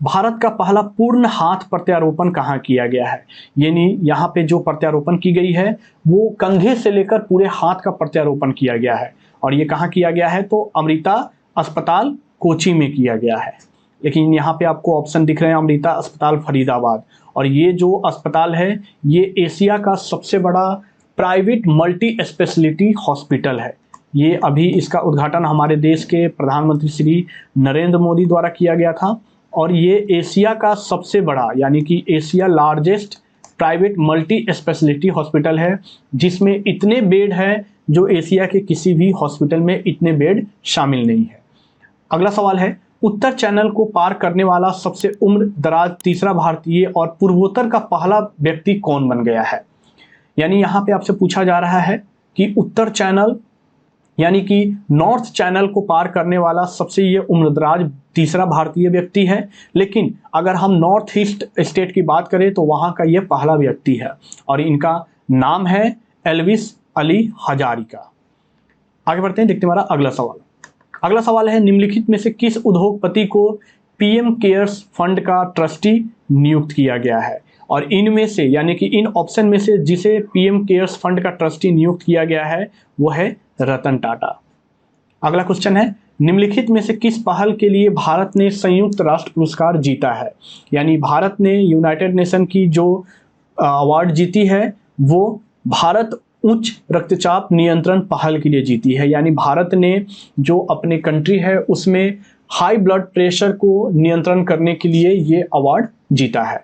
भारत का पहला पूर्ण हाथ प्रत्यारोपण कहाँ किया गया है? यानी यहाँ पे जो प्रत्यारोपण की गई है वो कंधे से लेकर पूरे हाथ का प्रत्यारोपण किया गया है। और ये कहाँ किया गया है? तो अमृता अस्पताल कोची में किया गया है। लेकिन यहाँ पे आपको ऑप्शन दिख रहे हैं, अमृता अस्पताल फरीदाबाद। और ये जो अस्पताल है ये एशिया का सबसे बड़ा प्राइवेट मल्टी स्पेशलिटी हॉस्पिटल है। ये अभी इसका उद्घाटन हमारे देश के प्रधानमंत्री श्री नरेंद्र मोदी द्वारा किया गया था। और ये एशिया का सबसे बड़ा यानी कि Asia largest private multi speciality hospital है, जिसमें इतने बेड हैं जो एशिया के किसी भी हॉस्पिटल में इतने बेड शामिल नहीं है। अगला सवाल है, उत्तर चैनल को पार करने वाला सबसे उम्र दराज तीसरा भारतीय और पूर्वोत्तर का पहला व्यक्ति कौन बन गया है? यानी यहाँ पे आपसे पूछा जा रहा है कि उत्तर चैनल यानी कि नॉर्थ चैनल को पार करने वाला सबसे ये उम्रदराज तीसरा भारतीय व्यक्ति है। लेकिन अगर हम नॉर्थ ईस्ट स्टेट की बात करें तो वहाँ का ये पहला व्यक्ति है और इनका नाम है एल्विस अली हजारिका। आगे बढ़ते हैं, देखते हैं हमारा अगला सवाल। अगला सवाल है, निम्नलिखित में से किस उद्योगपति को पीएम केयर्स फंड का ट्रस्टी नियुक्त किया गया है? और इनमें से यानी कि इन ऑप्शन में से जिसे पीएम केयर्स फंड का ट्रस्टी नियुक्त किया गया है वो है रतन टाटा। अगला क्वेश्चन है, निम्नलिखित में से किस पहल के लिए भारत ने संयुक्त राष्ट्र पुरस्कार जीता है? यानी भारत ने यूनाइटेड नेशन की जो अवार्ड जीती है वो भारत उच्च रक्तचाप नियंत्रण पहल के लिए जीती है। यानी भारत ने जो अपने कंट्री है उसमें हाई ब्लड प्रेशर को नियंत्रण करने के लिए ये अवार्ड जीता है।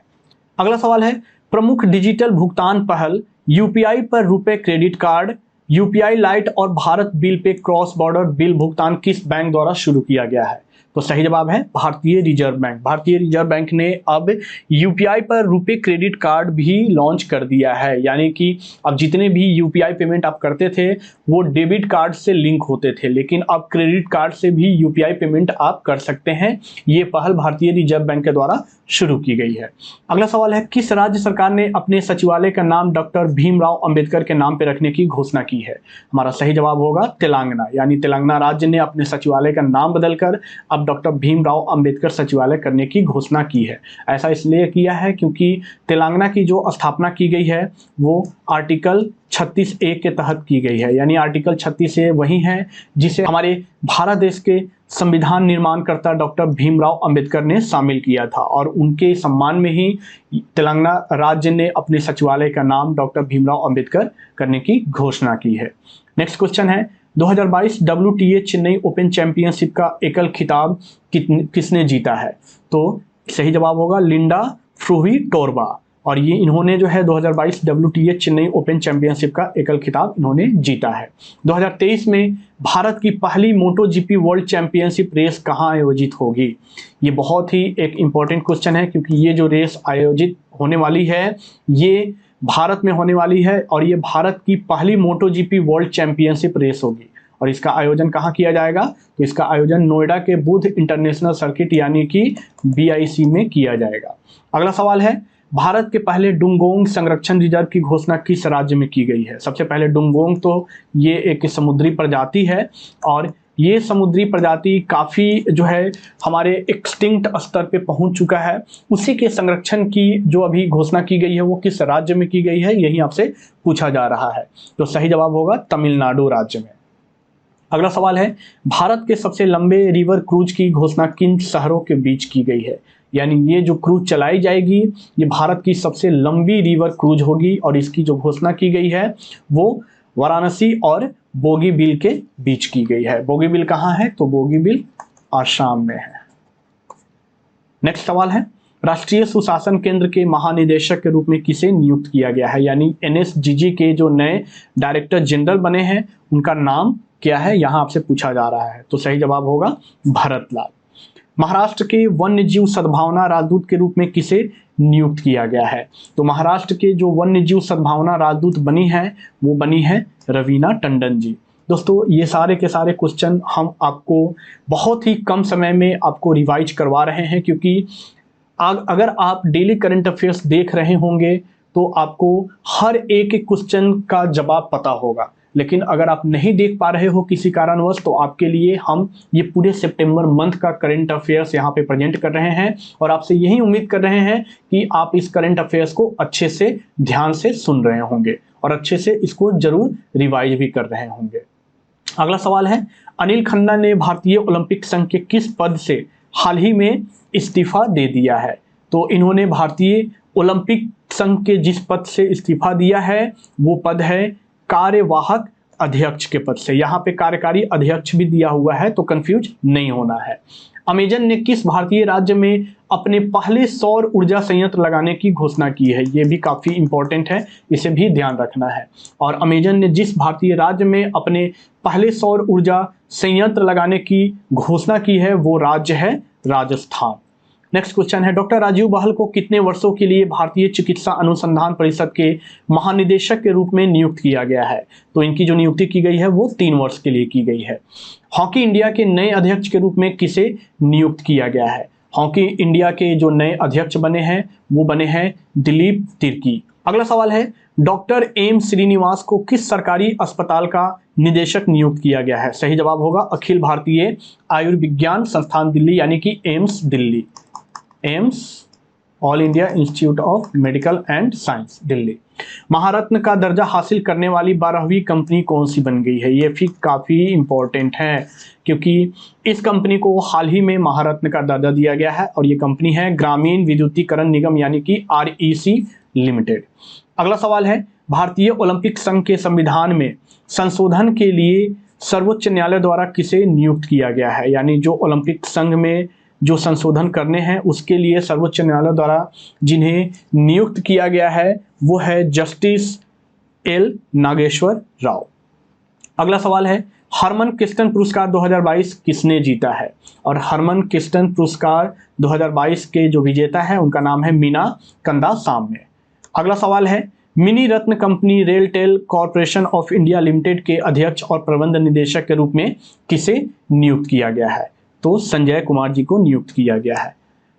अगला सवाल है, प्रमुख डिजिटल भुगतान पहल यूपीआई पर रुपए क्रेडिट कार्ड, यूपीआई लाइट और Bharat bill pay cross border bill भुगतान किस बैंक द्वारा शुरू किया गया है? तो सही जवाब है भारतीय रिजर्व बैंक। भारतीय रिजर्व बैंक ने अब यूपीआई पर रुपए क्रेडिट कार्ड भी लॉन्च कर दिया है, यानी कि अब जितने भी यूपीआई पेमेंट आप करते थे वो डेबिट कार्ड से लिंक होते थे, लेकिन अब क्रेडिट कार्ड से भी यूपीआई पेमेंट आप कर सकते हैं। ये पहल भारतीय रिजर्व बैंक के द्वारा शुरू की गई है। अगला सवाल है, किस राज्य सरकार ने अपने सचिवालय का नाम डॉक्टर भीमराव अंबेडकर के नाम पर रखने की घोषणा की है? हमारा सही जवाब होगा तेलंगाना, यानी तेलंगाना राज्य ने अपने सचिवालय का नाम बदलकर अब डॉक्टर भीमराव अंबेडकर सचिवालय करने की घोषणा की है। ऐसा इसलिए किया है क्योंकि तेलंगाना की जो स्थापना की गई है वो आर्टिकल 36A के तहत की गई है, यानी आर्टिकल 36A वही है जिसे हमारे भारत देश के संविधान निर्माणकर्ता डॉक्टर भीमराव अंबेडकर ने शामिल किया था, और उनके सम्मान में ही तेलंगाना राज्य ने अपने सचिवालय का नाम डॉक्टर भीमराव अंबेडकर करने की घोषणा की है। नेक्स्ट क्वेश्चन है, 2022 WTA चेन्नई ओपन चैंपियनशिप का एकल खिताब किसने जीता है? तो सही जवाब होगा लिंडा फ्रुविटोरवा, और ये इन्होंने जो है 2022 WTA चेन्नई ओपन चैंपियनशिप का एकल खिताब इन्होंने जीता है। 2023 में भारत की पहली मोटो जीपी वर्ल्ड चैंपियनशिप रेस कहाँ आयोजित होगी? ये बहुत ही एक इम्पॉर्टेंट क्वेश्चन है, क्योंकि ये जो रेस आयोजित होने वाली है ये भारत में होने वाली है, और ये भारत की पहली मोटो जीपी वर्ल्ड चैंपियनशिप रेस होगी। और इसका आयोजन कहाँ किया जाएगा? तो इसका आयोजन नोएडा के बुध इंटरनेशनल सर्किट यानी कि BIC में किया जाएगा। अगला सवाल है, भारत के पहले डुंगोंग संरक्षण रिजर्व की घोषणा किस राज्य में की गई है? सबसे पहले डुंगोंग तो ये एक समुद्री प्रजाति है, और ये समुद्री प्रजाति काफ़ी जो है हमारे एक्सटिंक्ट स्तर पे पहुंच चुका है। उसी के संरक्षण की जो अभी घोषणा की गई है वो किस राज्य में की गई है, यही आपसे पूछा जा रहा है। तो सही जवाब होगा तमिलनाडु राज्य में। अगला सवाल है, भारत के सबसे लंबे रिवर क्रूज की घोषणा किन शहरों के बीच की गई है? यानी ये जो क्रूज चलाई जाएगी ये भारत की सबसे लंबी रिवर क्रूज होगी, और इसकी जो घोषणा की गई है वो वाराणसी और बोगीबील के बीच की गई है। बोगीबील कहाँ है? तो बोगीबील आसाम में है। नेक्स्ट सवाल है, राष्ट्रीय सुशासन केंद्र के महानिदेशक के रूप में किसे नियुक्त किया गया है? यानी NSGG के जो नए डायरेक्टर जनरल बने हैं उनका नाम क्या है, यहां आपसे पूछा जा रहा है। तो सही जवाब होगा भरत लाल। महाराष्ट्र के वन्य जीव सद्भावना राजदूत के रूप में किसे नियुक्त किया गया है? तो महाराष्ट्र के जो वन्य जीव सद्भावना राजदूत बनी है वो बनी है रवीना टंडन जी। दोस्तों ये सारे के सारे क्वेश्चन हम आपको बहुत ही कम समय में आपको रिवाइज करवा रहे हैं, क्योंकि अगर आप डेली करंट अफेयर्स देख रहे होंगे तो आपको हर एक क्वेश्चन का जवाब पता होगा, लेकिन अगर आप नहीं देख पा रहे हो किसी कारणवश तो आपके लिए हम ये पूरे सितंबर मंथ का करंट अफेयर्स यहाँ पे प्रेजेंट कर रहे हैं, और आपसे यही उम्मीद कर रहे हैं कि आप इस करंट अफेयर्स को अच्छे से ध्यान से सुन रहे होंगे और अच्छे से इसको जरूर रिवाइज भी कर रहे होंगे। अगला सवाल है, अनिल खन्ना ने भारतीय ओलंपिक संघ के किस पद से हाल ही में इस्तीफा दे दिया है? तो इन्होंने भारतीय ओलंपिक संघ के जिस पद से इस्तीफा दिया है वो पद है कार्यवाहक अध्यक्ष के पद से। यहाँ पे कार्यकारी अध्यक्ष भी दिया हुआ है, तो कंफ्यूज नहीं होना है। अमेजन ने किस भारतीय राज्य में अपने पहले सौर ऊर्जा संयंत्र लगाने की घोषणा की है? ये भी काफी इंपॉर्टेंट है, इसे भी ध्यान रखना है। और अमेजन ने जिस भारतीय राज्य में अपने पहले सौर ऊर्जा संयंत्र लगाने की घोषणा की है वो राज्य है राजस्थान। नेक्स्ट क्वेश्चन है, डॉक्टर राजीव बहल को कितने वर्षों के लिए भारतीय चिकित्सा अनुसंधान परिषद के महानिदेशक के रूप में नियुक्त किया गया है? तो इनकी जो नियुक्ति की गई है वो 3 वर्ष के लिए की गई है। हॉकी इंडिया के नए अध्यक्ष के रूप में किसे नियुक्त किया गया है? हॉकी इंडिया के जो नए अध्यक्ष बने हैं वो बने हैं दिलीप तिर्की। अगला सवाल है, डॉक्टर एम श्रीनिवास को किस सरकारी अस्पताल का निदेशक नियुक्त किया गया है? सही जवाब होगा अखिल भारतीय आयुर्विज्ञान संस्थान दिल्ली, यानी कि AIIMS Delhi. AIIMS all India institute of medical and science Delhi. महारत्न का दर्जा हासिल करने वाली 12वीं कंपनी कौन सी बन गई है? ये भी काफ़ी इंपॉर्टेंट है, क्योंकि इस कंपनी को हाल ही में महारत्न का दर्जा दिया गया है, और ये कंपनी है ग्रामीण विद्युतीकरण निगम यानी कि REC लिमिटेड। अगला सवाल है, भारतीय ओलंपिक संघ के संविधान में संशोधन के लिए सर्वोच्च न्यायालय द्वारा किसे नियुक्त किया गया है? यानी जो ओलंपिक संघ में जो संशोधन करने हैं उसके लिए सर्वोच्च न्यायालय द्वारा जिन्हें नियुक्त किया गया है वो है जस्टिस L नागेश्वर राव। अगला सवाल है, हरमन क्रिस्टन पुरस्कार 2022 किसने जीता है? और हरमन क्रिस्टन पुरस्कार 2022 के जो विजेता है उनका नाम है मीना कंदासाम्य। अगला सवाल है, mini Ratna company RailTel corporation of India limited के अध्यक्ष और प्रबंध निदेशक के रूप में किसे नियुक्त किया गया है? तो संजय कुमार जी को नियुक्त किया गया है।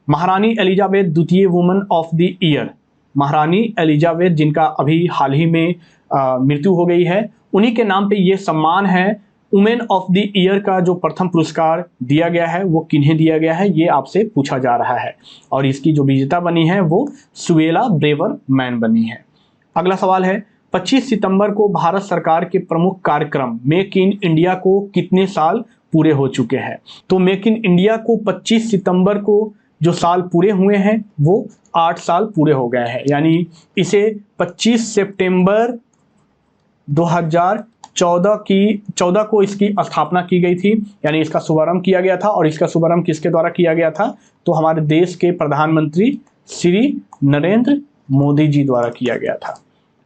महारानी एलिजाबेथ द्वितीय वुमन ऑफ द ईयर, महारानी एलिजाबेथ जिनका अभी हाल ही में मृत्यु हो गई है, उन्हीं के नाम पे ये सम्मान है वुमेन ऑफ द ईयर का जो प्रथम पुरस्कार दिया गया है वो किन्हें दिया गया है, ये आपसे पूछा जा रहा है। और इसकी जो विजेता बनी है वो सुएला ब्रेवर मैन बनी है। अगला सवाल है, 25 सितंबर को भारत सरकार के प्रमुख कार्यक्रम मेक इन इंडिया को कितने साल पूरे हो चुके हैं? तो मेक इन इंडिया को 25 सितंबर को जो साल पूरे हुए हैं वो 8 साल पूरे हो गए हैं, यानी इसे 25 सितंबर 2014 को इसकी स्थापना की गई थी, यानी इसका शुभारंभ किया गया था। और इसका शुभारंभ किसके द्वारा किया गया था? तो हमारे देश के प्रधानमंत्री श्री नरेंद्र मोदी जी द्वारा किया गया था।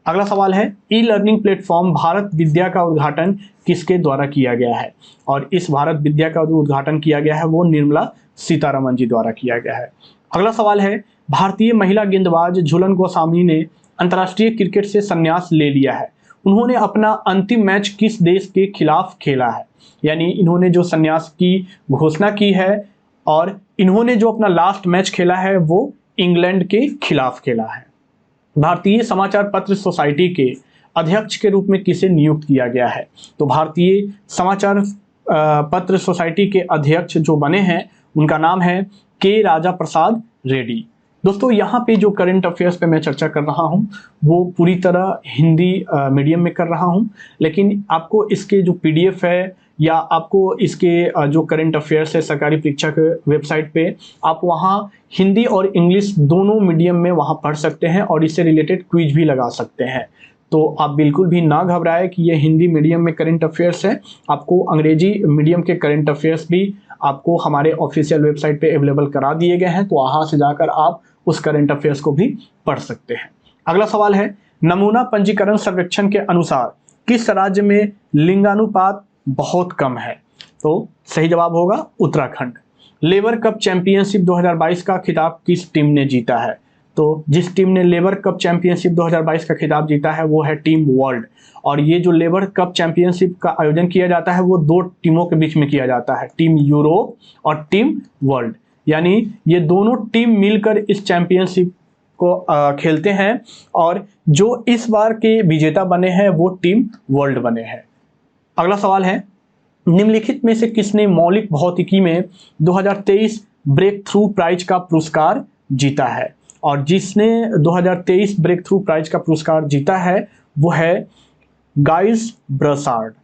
अगला सवाल है, ई लर्निंग प्लेटफॉर्म भारत विद्या का उद्घाटन किसके द्वारा किया गया है? और इस भारत विद्या का जो उद्घाटन किया गया है वो निर्मला सीतारमण जी द्वारा किया गया है। अगला सवाल है, भारतीय महिला गेंदबाज झूलन गोस्वामी ने अंतर्राष्ट्रीय क्रिकेट से संन्यास ले लिया है, उन्होंने अपना अंतिम मैच किस देश के खिलाफ खेला है? यानी इन्होंने जो संन्यास की घोषणा की है और इन्होंने जो अपना लास्ट मैच खेला है वो इंग्लैंड के खिलाफ खेला है। भारतीय समाचार पत्र सोसाइटी के अध्यक्ष के रूप में किसे नियुक्त किया गया है? तो भारतीय समाचार पत्र सोसाइटी के अध्यक्ष जो बने हैं उनका नाम है के राजा प्रसाद रेड्डी। दोस्तों, यहाँ पे जो करंट अफेयर्स पे मैं चर्चा कर रहा हूँ वो पूरी तरह हिंदी मीडियम में कर रहा हूँ, लेकिन आपको इसके जो पीडीएफ है या आपको इसके जो करंट अफेयर्स है सरकारी परीक्षा के वेबसाइट पे, आप वहाँ हिंदी और इंग्लिश दोनों मीडियम में वहाँ पढ़ सकते हैं और इससे रिलेटेड क्विज भी लगा सकते हैं। तो आप बिल्कुल भी ना घबराएं कि ये हिंदी मीडियम में करंट अफेयर्स है, आपको अंग्रेजी मीडियम के करंट अफेयर्स भी आपको हमारे ऑफिशियल वेबसाइट पे अवेलेबल करा दिए गए हैं, तो वहाँ से जाकर आप उस करंट अफेयर्स को भी पढ़ सकते हैं। अगला सवाल है, नमूना पंजीकरण सर्वेक्षण के अनुसार किस राज्य में लिंगानुपात बहुत कम है? तो सही जवाब होगा उत्तराखंड। लेबर कप चैंपियनशिप 2022 का खिताब किस टीम ने जीता है? तो जिस टीम ने लेबर कप चैंपियनशिप 2022 का खिताब जीता है वो है टीम वर्ल्ड। और ये जो लेबर कप चैंपियनशिप का आयोजन किया जाता है वो दो टीमों के बीच में किया जाता है, टीम यूरोप और टीम वर्ल्ड। यानी ये दोनों टीम मिलकर इस चैंपियनशिप को खेलते हैं और जो इस बार के विजेता बने हैं वो टीम वर्ल्ड बने हैं। अगला सवाल है, निम्नलिखित में से किसने मौलिक भौतिकी में 2023 ब्रेक थ्रू प्राइज का पुरस्कार जीता है? और जिसने 2023 ब्रेक थ्रू प्राइज का पुरस्कार जीता है वो है गाइस ब्रसार्ड।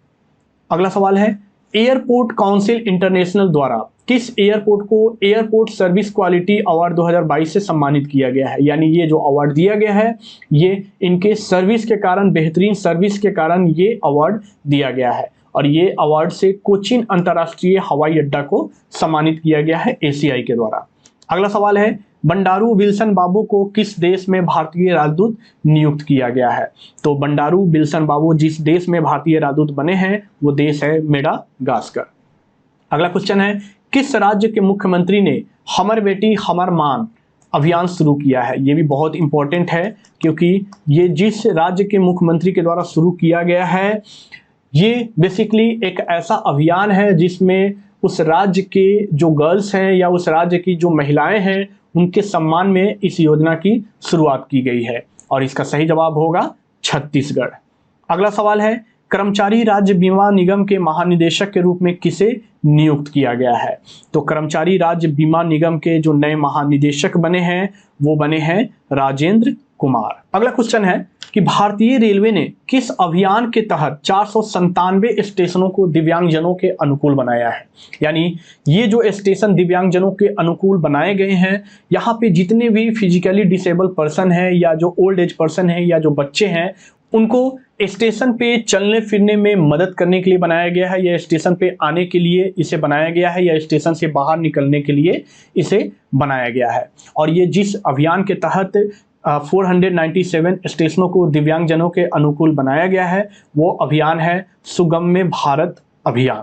अगला सवाल है, एयरपोर्ट काउंसिल इंटरनेशनल द्वारा किस एयरपोर्ट को एयरपोर्ट सर्विस क्वालिटी अवार्ड 2022 से सम्मानित किया गया है? यानी ये जो अवार्ड दिया गया है ये इनके सर्विस के कारण, बेहतरीन सर्विस के कारण ये अवार्ड दिया गया है। और ये अवार्ड से कोचीन अंतर्राष्ट्रीय हवाई अड्डा को सम्मानित किया गया है एसीआई के द्वारा। अगला सवाल है, बंडारू विल्सन बाबू को किस देश में भारतीय राजदूत नियुक्त किया गया है? तो बंडारू विल्सन बाबू जिस देश में भारतीय राजदूत बने हैं वो देश है मेडागास्कर। अगला क्वेश्चन है, किस राज्य के मुख्यमंत्री ने हमर बेटी हमर मान अभियान शुरू किया है? ये भी बहुत इंपॉर्टेंट है क्योंकि ये जिस राज्य के मुख्यमंत्री के द्वारा शुरू किया गया है ये बेसिकली एक ऐसा अभियान है जिसमें उस राज्य के जो गर्ल्स हैं या उस राज्य की जो महिलाएं हैं उनके सम्मान में इस योजना की शुरुआत की गई है और इसका सही जवाब होगा छत्तीसगढ़। अगला सवाल है, कर्मचारी राज्य बीमा निगम के महानिदेशक के रूप में किसे नियुक्त किया गया है? तो कर्मचारी राज्य बीमा निगम के जो नए महानिदेशक बने हैं वो बने हैं राजेंद्र कुमार। अगला क्वेश्चन है कि भारतीय रेलवे ने किस अभियान के तहत 497 स्टेशनों को दिव्यांगजनों के अनुकूल बनाया है? यानी ये जो स्टेशन दिव्यांगजनों के अनुकूल बनाए गए हैं, यहाँ पे जितने भी फिजिकली डिसेबल पर्सन हैं या जो ओल्ड एज पर्सन है या जो बच्चे हैं उनको स्टेशन पे चलने फिरने में मदद करने के लिए बनाया गया है, या स्टेशन पे आने के लिए इसे बनाया गया है, या स्टेशन से बाहर निकलने के लिए इसे बनाया गया है। और ये जिस अभियान के तहत 497 स्टेशनों को दिव्यांगजनों के अनुकूल बनाया गया है, वो अभियान है सुगम्य भारत अभियान।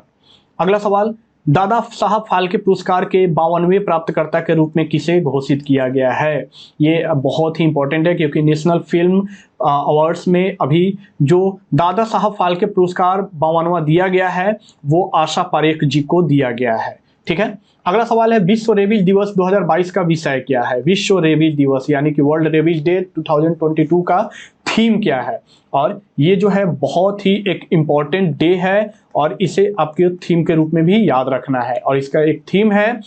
अगला सवाल, दादा साहब फाल्के पुरस्कार के 52वें प्राप्तकर्ता के रूप में किसे घोषित किया गया है? ये बहुत ही इंपॉर्टेंट है क्योंकि नेशनल फिल्म अवार्ड्स में अभी जो दादा साहब फाल्के पुरस्कार 52वां दिया गया है वो आशा पारेख जी को दिया गया है। ठीक है, अगला सवाल है, विश्व रेबीज दिवस 2022 का विषय क्या है? विश्व रेबीज दिवस यानी कि वर्ल्ड रेबीज डे 2022 का थीम क्या है? और ये जो है बहुत ही एक इम्पॉर्टेंट डे है और इसे आपके थीम के रूप में भी याद रखना है। और इसका एक थीम है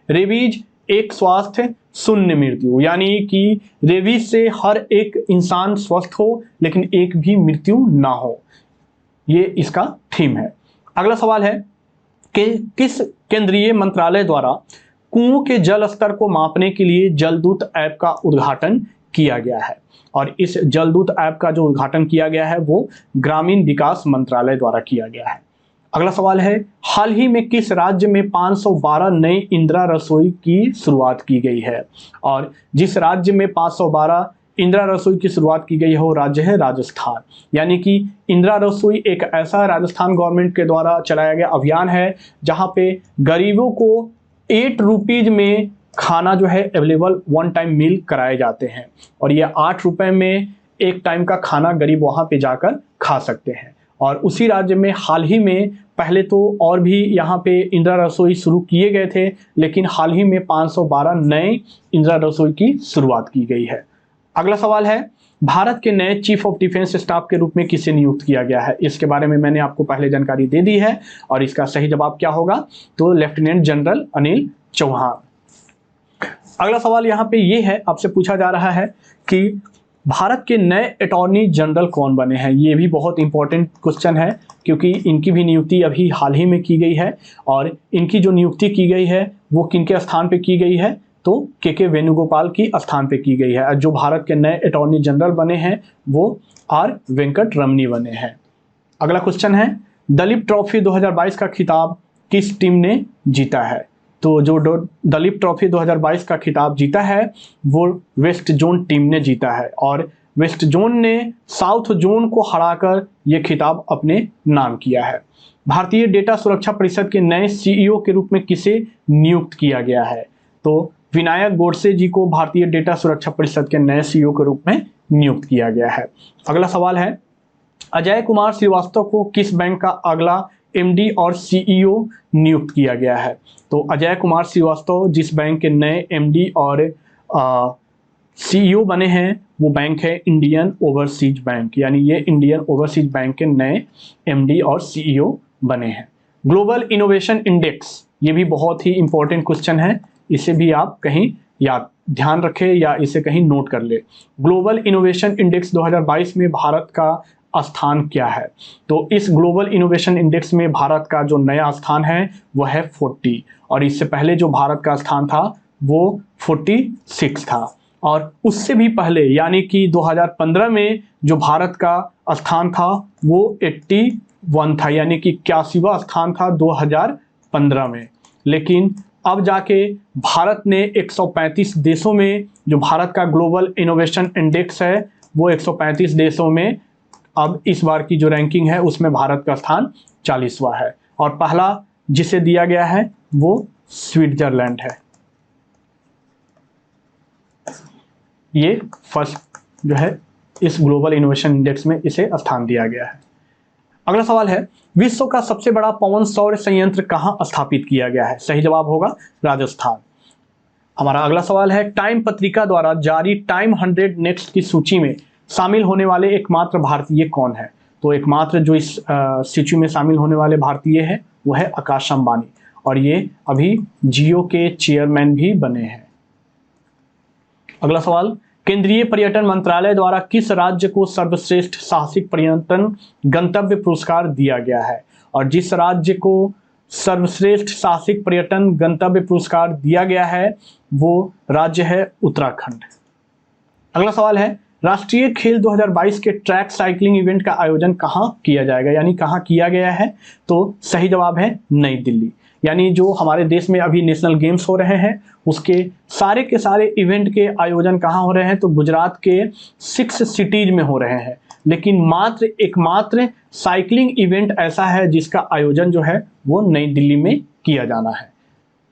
रेबीज एक स्वास्थ्य शून्य मृत्यु, यानी कि रेबीज से हर एक इंसान स्वस्थ हो लेकिन एक भी मृत्यु ना हो, ये इसका थीम है। अगला सवाल है कि किस केंद्रीय मंत्रालय द्वारा कुओं के जल स्तर को मापने के लिए जलदूत ऐप का उद्घाटन किया गया है? और इस जलदूत ऐप का जो उद्घाटन किया गया है वो ग्रामीण विकास मंत्रालय द्वारा किया गया है। अगला सवाल है, हाल ही में किस राज्य में 512 नई इंदिरा रसोई की शुरुआत की गई है? और जिस राज्य में 512 इंदिरा रसोई की शुरुआत की गई है वो राज्य है राजस्थान। यानी कि इंदिरा रसोई एक ऐसा राजस्थान गवर्नमेंट के द्वारा चलाया गया अभियान है जहां पे गरीबों को 8 रुपीज में खाना जो है अवेलेबल 1 टाइम मील कराए जाते हैं और ये 8 रुपए में एक टाइम का खाना गरीब वहां पे जाकर खा सकते हैं। और उसी राज्य में हाल ही में, पहले तो और भी यहाँ पे इंदिरा रसोई शुरू किए गए थे लेकिन हाल ही में 512 नए इंदिरा रसोई की शुरुआत की गई है। अगला सवाल है, भारत के नए चीफ ऑफ डिफेंस स्टाफ के रूप में किसे नियुक्त किया गया है? इसके बारे में मैंने आपको पहले जानकारी दे दी है और इसका सही जवाब क्या होगा? तो लेफ्टिनेंट जनरल अनिल चौहान। अगला सवाल यहाँ पे ये है, आपसे पूछा जा रहा है कि भारत के नए अटॉर्नी जनरल कौन बने हैं? ये भी बहुत इंपॉर्टेंट क्वेश्चन है क्योंकि इनकी भी नियुक्ति अभी हाल ही में की गई है और इनकी जो नियुक्ति की गई है वो किनके स्थान पे की गई है? तो के वेणुगोपाल की स्थान पे की गई है। जो भारत के नए अटॉर्नी जनरल बने हैं वो आर वेंकट रमनी बने हैं। अगला क्वेश्चन है, दलीप ट्रॉफी 2022 का खिताब किस टीम ने जीता है? तो जो दलीप ट्रॉफी 2022 का खिताब जीता है वो वेस्ट जोन टीम ने जीता है और वेस्ट जोन ने साउथ जोन को हराकर ये खिताब अपने नाम किया है। भारतीय डेटा सुरक्षा परिषद के नए सीईओ के रूप में किसे नियुक्त किया गया है? तो विनायक गोडसे जी को भारतीय डेटा सुरक्षा परिषद के नए सीईओ के रूप में नियुक्त किया गया है। अगला सवाल है, अजय कुमार श्रीवास्तव को किस बैंक का अगला एमडी और सीईओ नियुक्त किया गया है? तो अजय कुमार श्रीवास्तव जिस बैंक के नए एमडी और सीईओ बने हैं वो बैंक है इंडियन ओवरसीज बैंक, यानी ये इंडियन ओवरसीज बैंक के नए एमडी और सीईओ बने हैं। ग्लोबल इनोवेशन इंडेक्स, ये भी बहुत ही इंपॉर्टेंट क्वेश्चन है, इसे भी आप कहीं याद ध्यान रखें या इसे कहीं नोट कर ले। ग्लोबल इनोवेशन इंडेक्स 2022 में भारत का स्थान क्या है? तो इस ग्लोबल इनोवेशन इंडेक्स में भारत का जो नया स्थान है वह है 40 और इससे पहले जो भारत का स्थान था वो 46 था और उससे भी पहले यानी कि 2015 में जो भारत का स्थान था वो 81 था, यानी कि 81वां स्थान था 2015 में। लेकिन अब जाके भारत ने 135 देशों में, जो भारत का ग्लोबल इनोवेशन इंडेक्स है वो 135 देशों में अब इस बार की जो रैंकिंग है उसमें भारत का स्थान 40वां है और पहला जिसे दिया गया है वो स्विट्जरलैंड है। ये फर्स्ट जो है इस ग्लोबल इनोवेशन इंडेक्स में इसे स्थान दिया गया है। अगला सवाल है, विश्व का सबसे बड़ा पवन सौर संयंत्र कहाँ स्थापित किया गया है? सही जवाब होगा राजस्थान। हमारा अगला सवाल है, टाइम पत्रिका द्वारा जारी टाइम 100 नेक्स्ट की सूची में शामिल होने वाले एकमात्र भारतीय कौन है? तो एकमात्र जो इस सूची में शामिल होने वाले भारतीय है वो है आकाश अंबानी और ये अभी जियो के चेयरमैन भी बने हैं। अगला सवाल, केंद्रीय पर्यटन मंत्रालय द्वारा किस राज्य को सर्वश्रेष्ठ साहसिक पर्यटन गंतव्य पुरस्कार दिया गया है? और जिस राज्य को सर्वश्रेष्ठ साहसिक पर्यटन गंतव्य पुरस्कार दिया गया है वो राज्य है उत्तराखंड। अगला सवाल है, राष्ट्रीय खेल 2022 के ट्रैक साइकिलिंग इवेंट का आयोजन कहाँ किया जाएगा, यानी कहाँ किया गया है? तो सही जवाब है नई दिल्ली। यानी जो हमारे देश में अभी नेशनल गेम्स हो रहे हैं उसके सारे के सारे इवेंट के आयोजन कहाँ हो रहे हैं, तो गुजरात के 6 सिटीज में हो रहे हैं। लेकिन एकमात्र साइकिलिंग इवेंट ऐसा है जिसका आयोजन जो है वो नई दिल्ली में किया जाना है।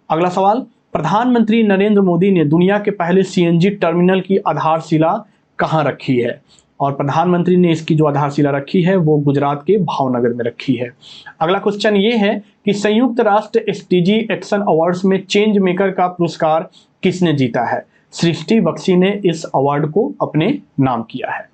अगला सवाल, प्रधानमंत्री नरेंद्र मोदी ने दुनिया के पहले सीएनजी टर्मिनल की आधारशिला कहाँ रखी है? और प्रधानमंत्री ने इसकी जो आधारशिला रखी है वो गुजरात के भावनगर में रखी है। अगला क्वेश्चन ये है कि संयुक्त राष्ट्र एसडीजी एक्शन अवार्ड्स में चेंज मेकर का पुरस्कार किसने जीता है? सृष्टि बख्शी ने इस अवार्ड को अपने नाम किया है।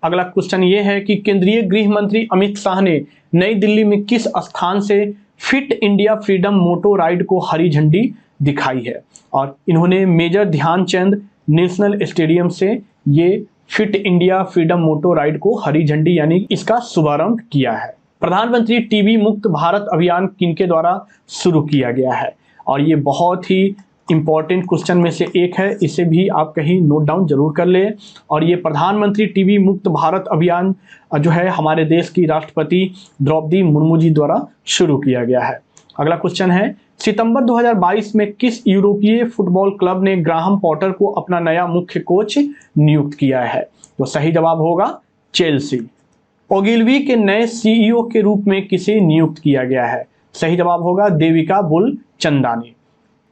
अगला क्वेश्चन ये है कि केंद्रीय गृह मंत्री अमित शाह ने नई दिल्ली में किस स्थान से फिट इंडिया फ्रीडम मोटो राइड को हरी झंडी दिखाई है? और इन्होंने मेजर ध्यानचंद नेशनल स्टेडियम से ये फिट इंडिया फ्रीडम मोटो राइड को हरी झंडी यानी इसका शुभारंभ किया है। प्रधानमंत्री टीबी मुक्त भारत अभियान किनके द्वारा शुरू किया गया है? और ये बहुत ही इंपॉर्टेंट क्वेश्चन में से एक है, इसे भी आप कहीं नोट डाउन जरूर कर ले। और ये प्रधानमंत्री टीबी मुक्त भारत अभियान जो है हमारे देश की राष्ट्रपति द्रौपदी मुर्मू जी द्वारा शुरू किया गया है। अगला क्वेश्चन है, सितंबर 2022 में किस यूरोपीय फुटबॉल क्लब ने ग्राहम पॉटर को अपना नया मुख्य कोच नियुक्त किया है? तो सही जवाब होगा चेल्सी। ओगिलवी के नए सीईओ के रूप में किसे नियुक्त किया गया है? सही जवाब होगा देविका बुल चंदानी।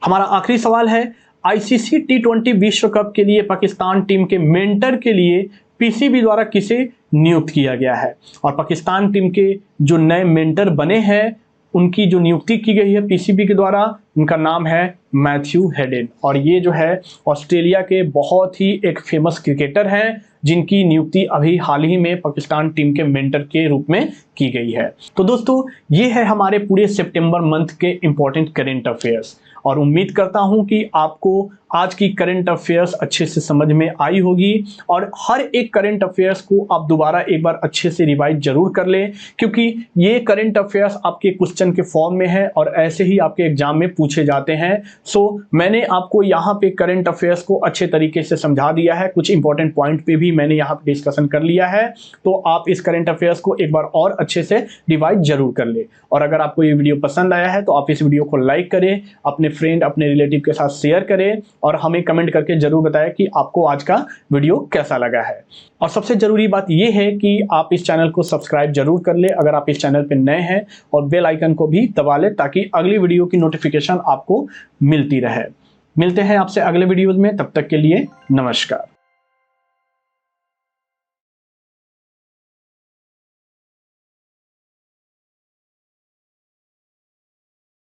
हमारा आखिरी सवाल है, आईसीसी टी20 विश्व कप के लिए पाकिस्तान टीम के मेंटर के लिए पीसीबी द्वारा किसे नियुक्त किया गया है? और पाकिस्तान टीम के जो नए मेंटर बने हैं उनकी जो नियुक्ति की गई है पीसीबी के द्वारा, उनका नाम है मैथ्यू हेडन। और ये जो है ऑस्ट्रेलिया के बहुत ही एक फेमस क्रिकेटर हैं जिनकी नियुक्ति अभी हाल ही में पाकिस्तान टीम के मेंटर के रूप में की गई है। तो दोस्तों ये है हमारे पूरे सितंबर मंथ के इंपॉर्टेंट करेंट अफेयर्स, और उम्मीद करता हूं कि आपको आज की करंट अफेयर्स अच्छे से समझ में आई होगी। और हर एक करंट अफेयर्स को आप दोबारा एक बार अच्छे से रिवाइज जरूर कर लें, क्योंकि ये करंट अफेयर्स आपके क्वेश्चन के फॉर्म में है और ऐसे ही आपके एग्जाम में पूछे जाते हैं। सो मैंने आपको यहाँ पे करंट अफेयर्स को अच्छे तरीके से समझा दिया है, कुछ इंपॉर्टेंट पॉइंट पे भी मैंने यहाँ पे डिस्कशन कर लिया है। तो आप इस करंट अफेयर्स को एक बार और अच्छे से रिवाइज जरूर कर ले। और अगर आपको ये वीडियो पसंद आया है तो आप इस वीडियो को लाइक करें, अपने फ्रेंड अपने रिलेटिव के साथ शेयर करें और हमें कमेंट करके जरूर बताएं कि आपको आज का वीडियो कैसा लगा है। और सबसे जरूरी बात यह है कि आप इस चैनल को सब्सक्राइब जरूर कर ले अगर आप इस चैनल पर नए हैं, और बेल आइकन को भी दबा ले ताकि अगली वीडियो की नोटिफिकेशन आपको मिलती रहे। मिलते हैं आपसे अगले वीडियोज में, तब तक के लिए नमस्कार।